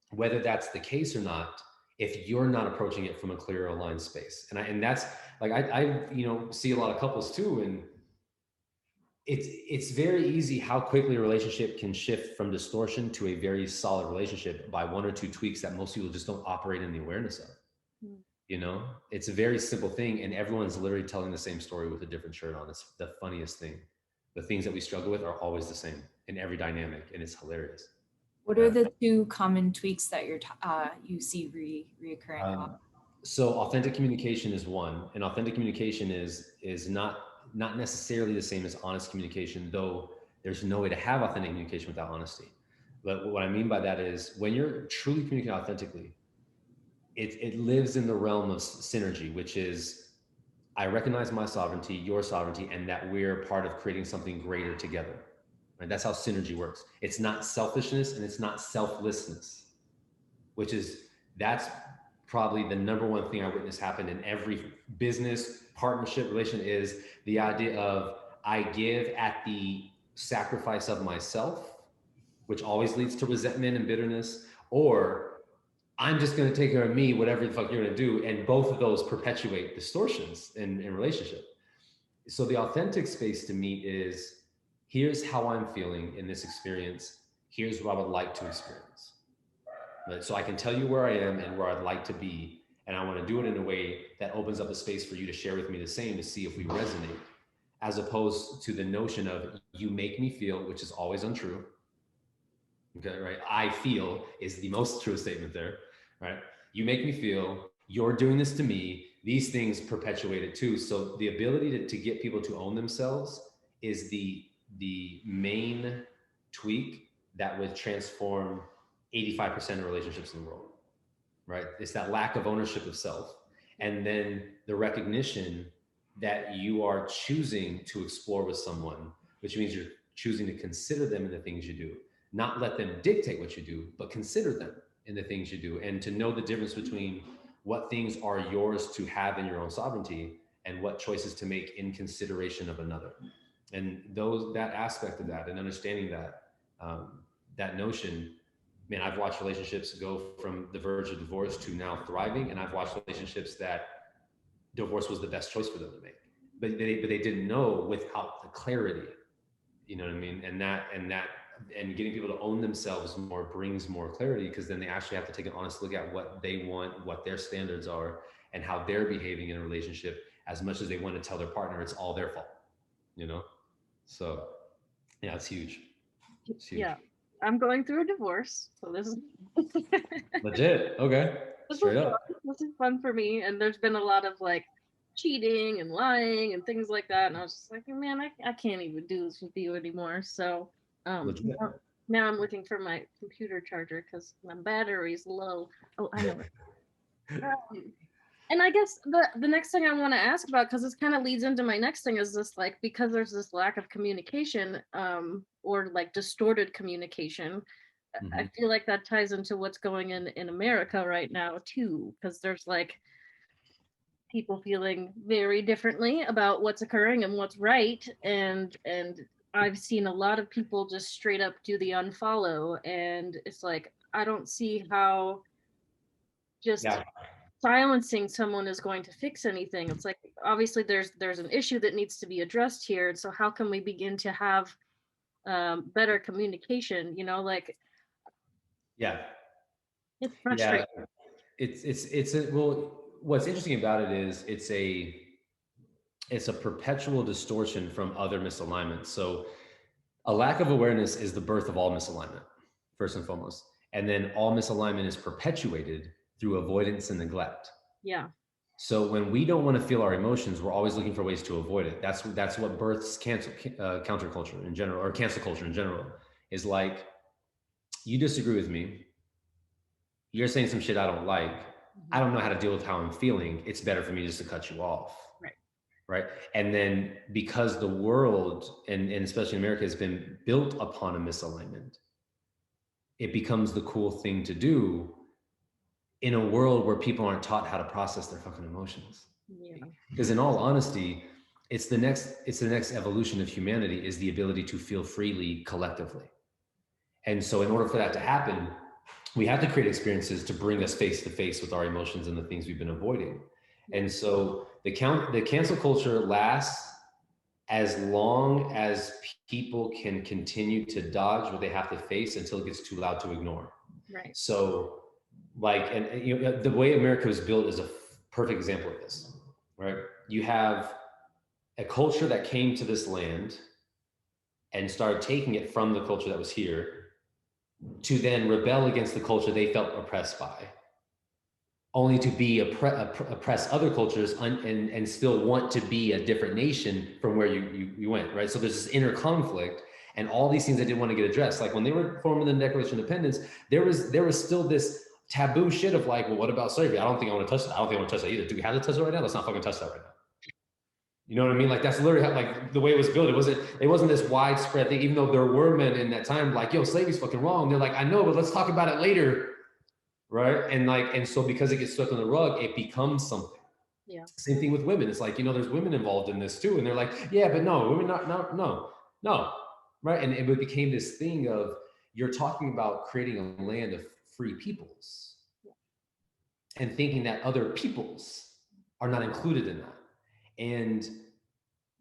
whether that's the case or not if you're not approaching it from a clear, aligned space. And that's like, I you know, see a lot of couples too, and it's very easy how quickly a relationship can shift from distortion to a very solid relationship by one or two tweaks that most people just don't operate in the awareness of. You know, it's a very simple thing, and everyone's literally telling the same story with a different shirt on. It's the funniest thing. The things that we struggle with are always the same in every dynamic, and it's hilarious. What are the two common tweaks that you see reoccurring? So authentic communication is one, and authentic communication is not necessarily the same as honest communication, though there's no way to have authentic communication without honesty. But what I mean by that is, when you're truly communicating authentically, it lives in the realm of synergy, which is, I recognize my sovereignty, your sovereignty, and that we're part of creating something greater together. Right? That's how synergy works. It's not selfishness and it's not selflessness, that's probably the number one thing I witness happen in every business, partnership, relation, is the idea of, I give at the sacrifice of myself, which always leads to resentment and bitterness, or I'm just going to take care of me, whatever the fuck you're going to do. And both of those perpetuate distortions in relationship. So the authentic space to me is, here's how I'm feeling in this experience. Here's what I would like to experience. Right? So I can tell you where I am and where I'd like to be. And I want to do it in a way that opens up a space for you to share with me the same, to see if we resonate, as opposed to the notion of you make me feel, which is always untrue. Okay, right? I feel is the most true statement there, right? You make me feel, you're doing this to me. These things perpetuate it too. So the ability to get people to own themselves is the main tweak that would transform 85% of relationships in the world, right? It's that lack of ownership of self. And then the recognition that you are choosing to explore with someone, which means you're choosing to consider them in the things you do, not let them dictate what you do, but consider them in the things you do, and to know the difference between what things are yours to have in your own sovereignty and what choices to make in consideration of another. And that aspect of that and understanding that, that notion, man, I've watched relationships go from the verge of divorce to now thriving. And I've watched relationships that divorce was the best choice for them to make, but they didn't know without the clarity, you know what I mean? And getting people to own themselves more brings more clarity, because then they actually have to take an honest look at what they want, what their standards are, and how they're behaving in a relationship. As much as they want to tell their partner it's all their fault, you know? So yeah, it's huge. It's huge. Yeah. I'm going through a divorce, so this is Legit. Okay. Straight up. This is fun for me, and there's been a lot of like cheating and lying and things like that, and I was just like, man, I can't even do this with you anymore. So now I'm looking for my computer charger because my battery's low. Oh, I know it. And I guess the next thing I want to ask about, because this kind of leads into my next thing, is this, like, because there's this lack of communication, or like distorted communication. Mm-hmm. I feel like that ties into what's going in America right now too, because there's like people feeling very differently about what's occurring and what's right, and I've seen a lot of people just straight up do the unfollow, and it's like, I don't see how just silencing someone is going to fix anything. It's like, obviously there's an issue that needs to be addressed here, so how can we begin to have better communication, you know? Like, it's frustrating. It's well, what's interesting about it is it's a perpetual distortion from other misalignments. So a lack of awareness is the birth of all misalignment, first and foremost. And then all misalignment is perpetuated through avoidance and neglect. Yeah. So when we don't want to feel our emotions, we're always looking for ways to avoid it. That's what births counterculture in general, or cancel culture in general, is like, you disagree with me, you're saying some shit I don't like, I don't know how to deal with how I'm feeling, it's better for me just to cut you off. Right. And then because the world, and especially America, has been built upon a misalignment, it becomes the cool thing to do in a world where people aren't taught how to process their fucking emotions. Yeah. Because in all honesty, it's the next evolution of humanity, is the ability to feel freely collectively. And so in order for that to happen, we have to create experiences to bring us face to face with our emotions and the things we've been avoiding. And so the cancel culture lasts as long as people can continue to dodge what they have to face until it gets too loud to ignore. Right. So, like, and you know, the way America was built is a perfect example of this, right? You have a culture that came to this land and started taking it from the culture that was here, to then rebel against the culture they felt oppressed by, only to be oppress other cultures and still want to be a different nation from where you went, right? So there's this inner conflict, and all these things that didn't want to get addressed. Like when they were forming the Declaration of Independence, there was still this taboo shit of like, well, what about slavery? I don't think I want to touch that. I don't think I want to touch that either. Do we have to touch it right now? Let's not fucking touch that right now. You know what I mean? Like that's literally how, like, the way it was built. It wasn't this widespread thing, even though there were men in that time like, yo, slavery's fucking wrong. They're like, I know, but let's talk about it later. Right. And so because it gets swept on the rug, it becomes something. Yeah. Same thing with women. It's like, you know, there's women involved in this too. And they're like, yeah, but no, women, no. Right. And it became this thing of, you're talking about creating a land of free peoples, and thinking that other peoples are not included in that. And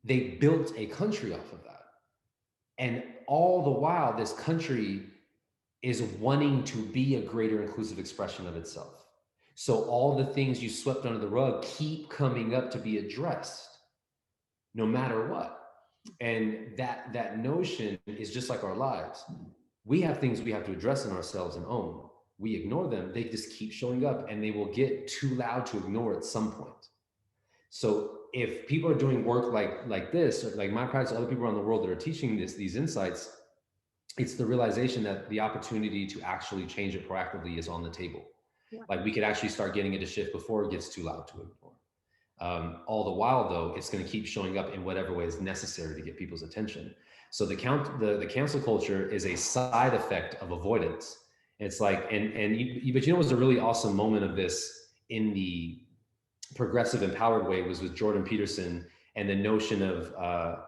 they built a country off of that. And all the while, this country is wanting to be a greater inclusive expression of itself. So all the things you swept under the rug keep coming up to be addressed, no matter what. And that notion is just like our lives. We have things we have to address in ourselves and own. We ignore them, they just keep showing up, and they will get too loud to ignore at some point. So if people are doing work like this, or like my practice, other people around the world that are teaching these insights, it's the realization that the opportunity to actually change it proactively is on the table. Yeah. Like we could actually start getting it to shift before it gets too loud to ignore. All the while, though, it's going to keep showing up in whatever way is necessary to get people's attention. So the cancel culture is a side effect of avoidance. It's like, but you know, what's a really awesome moment of this in the progressive empowered way was with Jordan Peterson and the notion of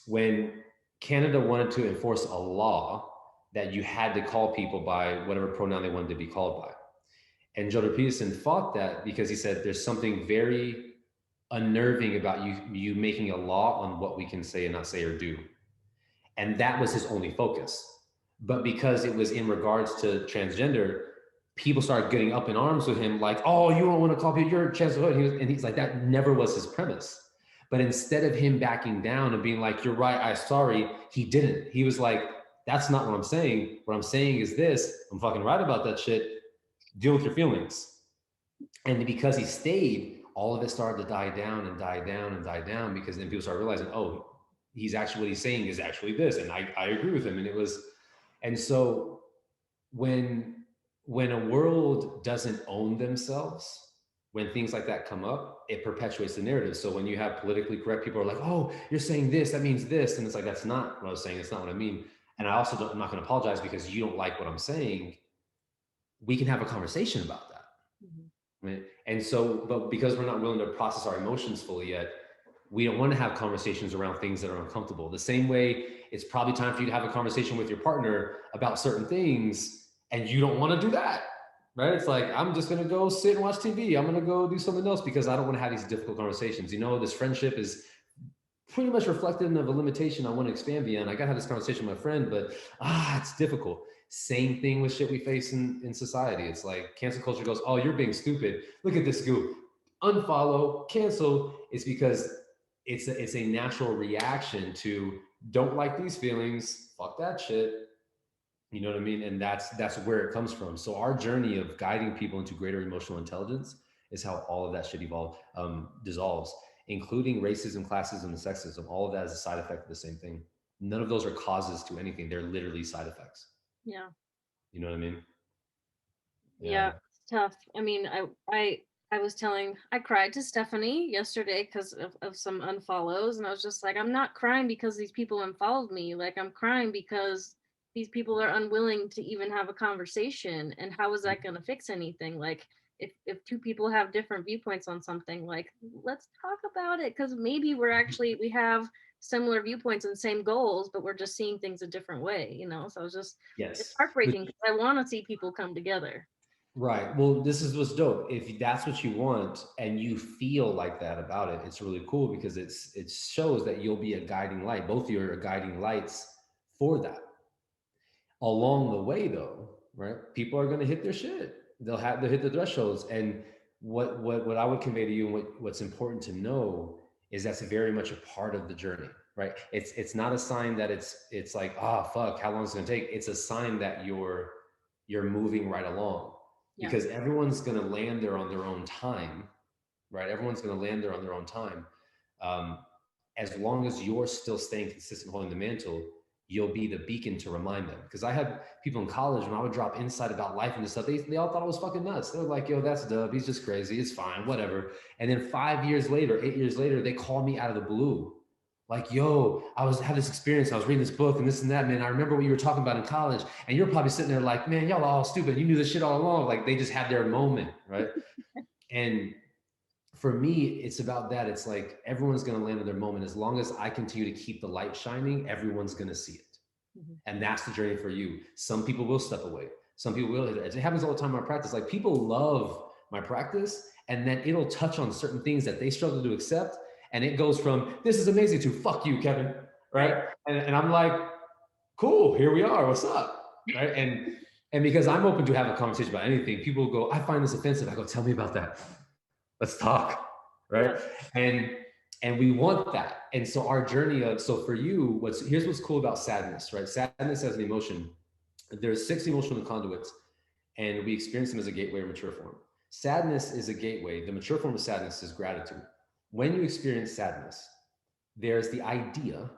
when Canada wanted to enforce a law that you had to call people by whatever pronoun they wanted to be called by. And Jordan Peterson fought that because he said there's something very unnerving about you making a law on what we can say and not say or do. And that was his only focus. But because it was in regards to transgender, people started getting up in arms with him like, oh, you don't want to call people, you're transgender. And he's like, that never was his premise. But instead of him backing down and being like, you're right, I'm sorry, he didn't. He was like, that's not what I'm saying. What I'm saying is this, I'm fucking right about that shit. Deal with your feelings. And because he stayed, all of it started to die down and die down and die down, because then people started realizing, oh, he's actually, what he's saying is actually this. And I agree with him. And it was, and so when a world doesn't own themselves, when things like that come up, it perpetuates the narrative. So when you have politically correct people are like, oh, you're saying this, that means this. And it's like, that's not what I was saying. It's not what I mean. And I also I'm not going to apologize because you don't like what I'm saying. We can have a conversation about that. Mm-hmm. Right? And so, but because we're not willing to process our emotions fully yet, we don't want to have conversations around things that are uncomfortable. The same way it's probably time for you to have a conversation with your partner about certain things, and you don't want to do that. Right? It's like, I'm just going to go sit and watch TV. I'm going to go do something else because I don't want to have these difficult conversations. You know, this friendship is pretty much reflective of a limitation I want to expand beyond. I got to have this conversation with my friend, but it's difficult. Same thing with shit we face in society. It's like cancel culture goes, oh, you're being stupid. Look at this goof. Unfollow, cancel. It's because it's a natural reaction to don't like these feelings. Fuck that shit. You know what I mean? And that's where it comes from. So our journey of guiding people into greater emotional intelligence is how all of that shit dissolves, including racism, classism, and sexism. All of that is a side effect of the same thing. None of those are causes to anything. They're literally side effects. Yeah. You know what I mean? Yeah, it's tough. I mean, I cried to Stephanie yesterday because of some unfollows. And I was just like, I'm not crying because these people unfollowed me. Like, I'm crying because these people are unwilling to even have a conversation. And how is that going to fix anything? Like, if two people have different viewpoints on something, like, let's talk about it. Because maybe we have similar viewpoints and same goals, but we're just seeing things a different way, you know? So it's heartbreaking because I want to see people come together. Right. Well, this is what's dope. If that's what you want and you feel like that about it, it's really cool because it shows that you'll be a guiding light. Both of you are guiding lights for that. Along the way, though, right? People are going to hit their shit. They'll hit the thresholds. And what I would convey to you and what's important to know is that's very much a part of the journey, right? It's not a sign that it's like, fuck, how long is it going to take? It's a sign that you're moving right along. Yeah. Because everyone's going to land there on their own time, right? Everyone's going to land there on their own time. As long as you're still staying consistent, holding the mantle, you'll be the beacon to remind them. Because I had people in college, when I would drop insight about life and this stuff, they all thought I was fucking nuts. They were like, yo, that's Dub. He's just crazy. It's fine, whatever. And then 8 years later, they called me out of the blue. Like, yo, had this experience. I was reading this book and this and that, man. I remember what you were talking about in college. And you're probably sitting there like, man, y'all are all stupid. You knew this shit all along. Like, they just had their moment, right? And for me, it's about that. It's like everyone's going to land in their moment. As long as I continue to keep the light shining, everyone's going to see it. Mm-hmm. And that's the journey for you. Some people will step away. Some people will hit it. It happens all the time in my practice. Like, people love my practice, and then it'll touch on certain things that they struggle to accept. And it goes from, this is amazing, to fuck you, Kevin, right? And I'm like, cool, here we are, what's up, right? And because I'm open to have a conversation about anything, people go, I find this offensive. I go, tell me about that. Let's talk, right? And we want that. And so our journey of, so for you, here's what's cool about sadness, right? Sadness as an emotion. There's 6 emotional conduits, and we experience them as a gateway or mature form. Sadness is a gateway. The mature form of sadness is gratitude. When you experience sadness, there's the idea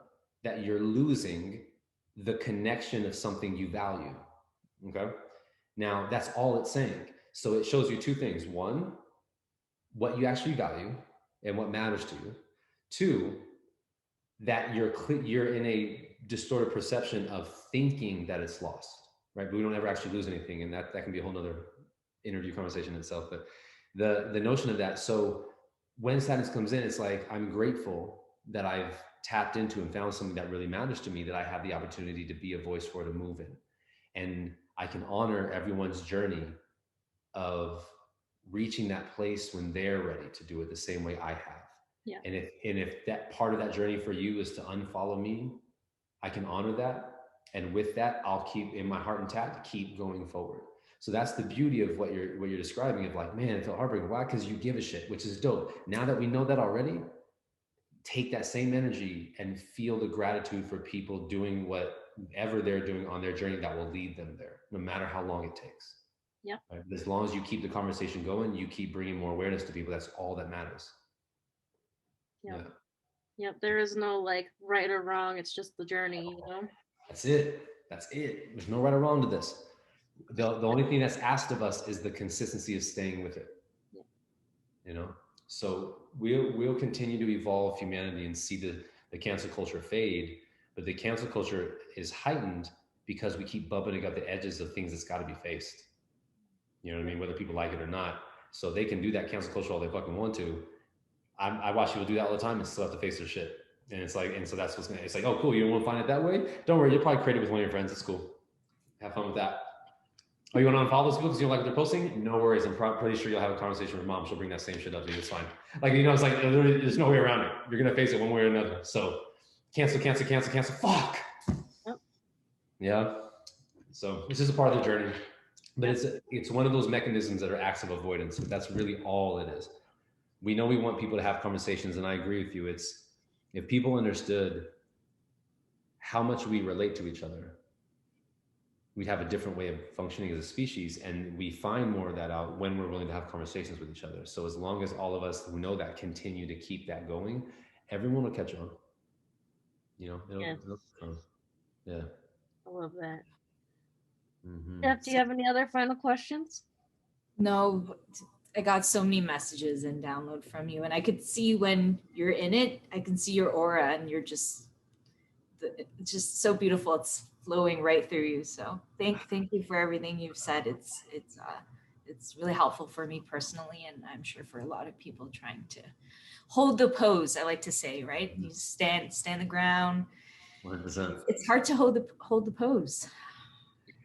that you're losing the connection of something you value. Okay. Now that's all it's saying. So it shows you 2 things. 1, what you actually value and what matters to you. 2, that you're in a distorted perception of thinking that it's lost, right? But we don't ever actually lose anything. And that can be a whole nother interview conversation in itself. But the notion of that. So when sadness comes in, it's like, I'm grateful that I've tapped into and found something that really matters to me, that I have the opportunity to be a voice for, to move in. And I can honor everyone's journey of reaching that place when they're ready to do it the same way I have. Yeah. And if that part of that journey for you is to unfollow me, I can honor that. And with that, I'll keep in my heart intact, keep going forward. So that's the beauty of what you're describing, of like, man, it felt heartbreaking. Why? Because you give a shit, which is dope. Now that we know that already, take that same energy and feel the gratitude for people doing whatever they're doing on their journey that will lead them there, no matter how long it takes. Yeah. Right? As long as you keep the conversation going, you keep bringing more awareness to people. That's all that matters. Yep. Yeah. Yep. There is no like right or wrong. It's just the journey, you know? That's it. There's no right or wrong to this. The only thing that's asked of us is the consistency of staying with it. Yeah. You know? So we'll continue to evolve humanity and see the cancel culture fade, but the cancel culture is heightened because we keep bumping up the edges of things that's got to be faced. You know what I mean? Whether people like it or not. So they can do that cancel culture all they fucking want to. I watch people do that all the time and still have to face their shit. And it's like, and so that's it's like, oh, cool. You don't want to find it that way? Don't worry. You'll probably create it with one of your friends. It's cool. Have fun with that. Oh, you want to unfollow those people because you don't like what they're posting? No worries. I'm pretty sure you'll have a conversation with mom. She'll bring that same shit up to you. It's fine. Like, you know, it's like, there's no way around it. You're going to face it one way or another. So cancel. Fuck. Yep. Yeah. So it's just a part of the journey. But it's one of those mechanisms that are acts of avoidance. That's really all it is. We know we want people to have conversations, and I agree with you. It's if people understood how much we relate to each other, we'd have a different way of functioning as a species, and we find more of that out when we're willing to have conversations with each other. So as long as all of us who know that continue to keep that going, everyone will catch on. You know, it'll yeah. I love that. Mm-hmm. Steph, do you have any other final questions? No, I got so many messages and download from you, and I could see when you're in it. I can see your aura, and it's just so beautiful. It's flowing right through you. So thank you for everything you've said. It's really helpful for me personally, and I'm sure for a lot of people trying to hold the pose. I like to say, right? You stand the ground. 100%. It's hard to hold the pose.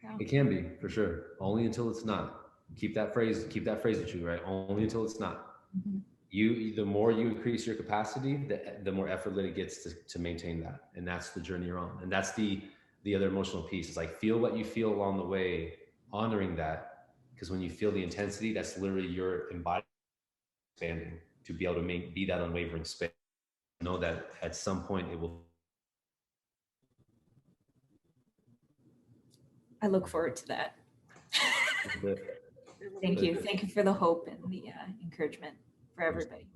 Yeah. It can be, for sure. Only until it's not. Keep that phrase with you, right? Only until it's not. Mm-hmm. The more you increase your capacity, the more effortless it gets to maintain that. And that's the journey you're on. And that's the other emotional piece. It's like, feel what you feel along the way, honoring that. Because when you feel the intensity, that's literally your embodiment expanding to be able to be that unwavering space. Know that at some point it will. I look forward to that. Thank you for the hope and the encouragement for everybody.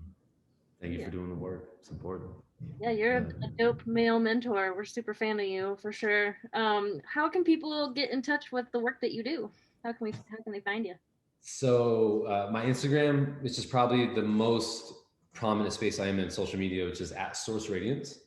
Thank you for doing the work. It's important. Yeah, you're a dope male mentor. We're super fan of you for sure. How can people get in touch with the work that you do? How can they find you? So my Instagram, which is probably the most prominent space I am in social media, which is @SourceRadiance.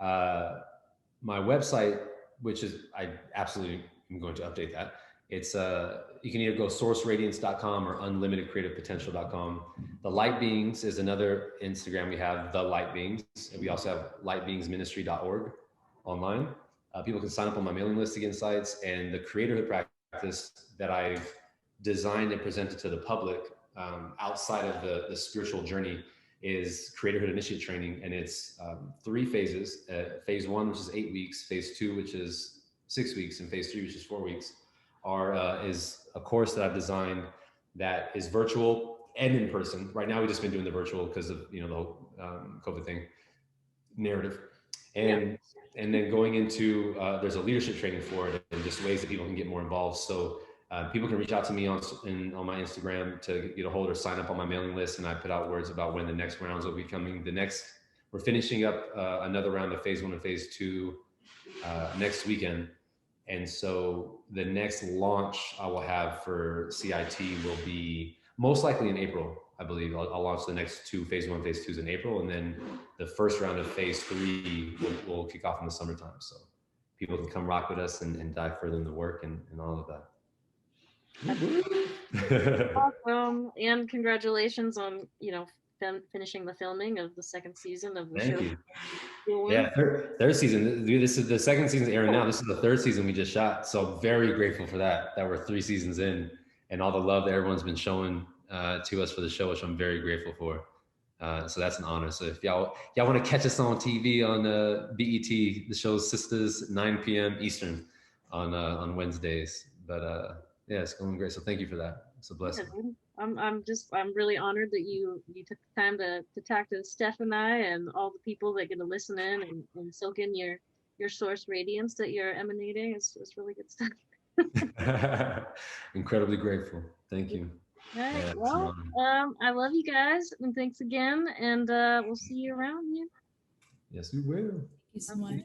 My website, which is I absolutely am going to update that. It's you can either go sourceradiance.com or unlimitedcreativepotential.com. The Light Beings is another Instagram. We have The Light Beings, and we also have lightbeingsministry.org online. People can sign up on my mailing list to get insights, and the Creatorhood practice that I've designed and presented to the public outside of the spiritual journey is Creatorhood Initiate Training, and it's 3 phases. Phase 1, which is 8 weeks. Phase 2, which is 6 weeks, and phase 3, which is 4 weeks, is a course that I've designed that is virtual and in person. Right now, we've just been doing the virtual because of the whole COVID thing narrative, and then going into there's a leadership training for it, and just ways that people can get more involved. So people can reach out to me on my Instagram to get a hold or sign up on my mailing list, and I put out words about when the next rounds will be coming. We're finishing up another round of phase 1 and phase 2 next weekend. And so the next launch I will have for CIT will be most likely in April, I believe. I'll launch the next 2 phase 1, phase 2s in April. And then the first round of phase 3 will kick off in the summertime. So people can come rock with us and dive further in the work and all of that. Awesome. And congratulations on, finishing the filming of the 2nd season of the show. Thank you. Yeah, third season. This is the 2nd season airing now. This is the 3rd season we just shot. So very grateful for that we're 3 seasons in, and all the love that everyone's been showing to us for the show, which I'm very grateful for. So that's an honor. So if y'all want to catch us on TV on BET, the show's Sisters, 9 p.m. Eastern on Wednesdays. But yeah, it's going great. So thank you for that. It's a blessing. I'm really honored that you took the time to talk to Steph and I and all the people that get to listen in and soak in your source radiance that you're emanating. It's really good stuff. Incredibly grateful. Thank you. All right. Yeah, well, I love you guys, and thanks again, and we'll see you around here. Yes, we will. Thank you so much.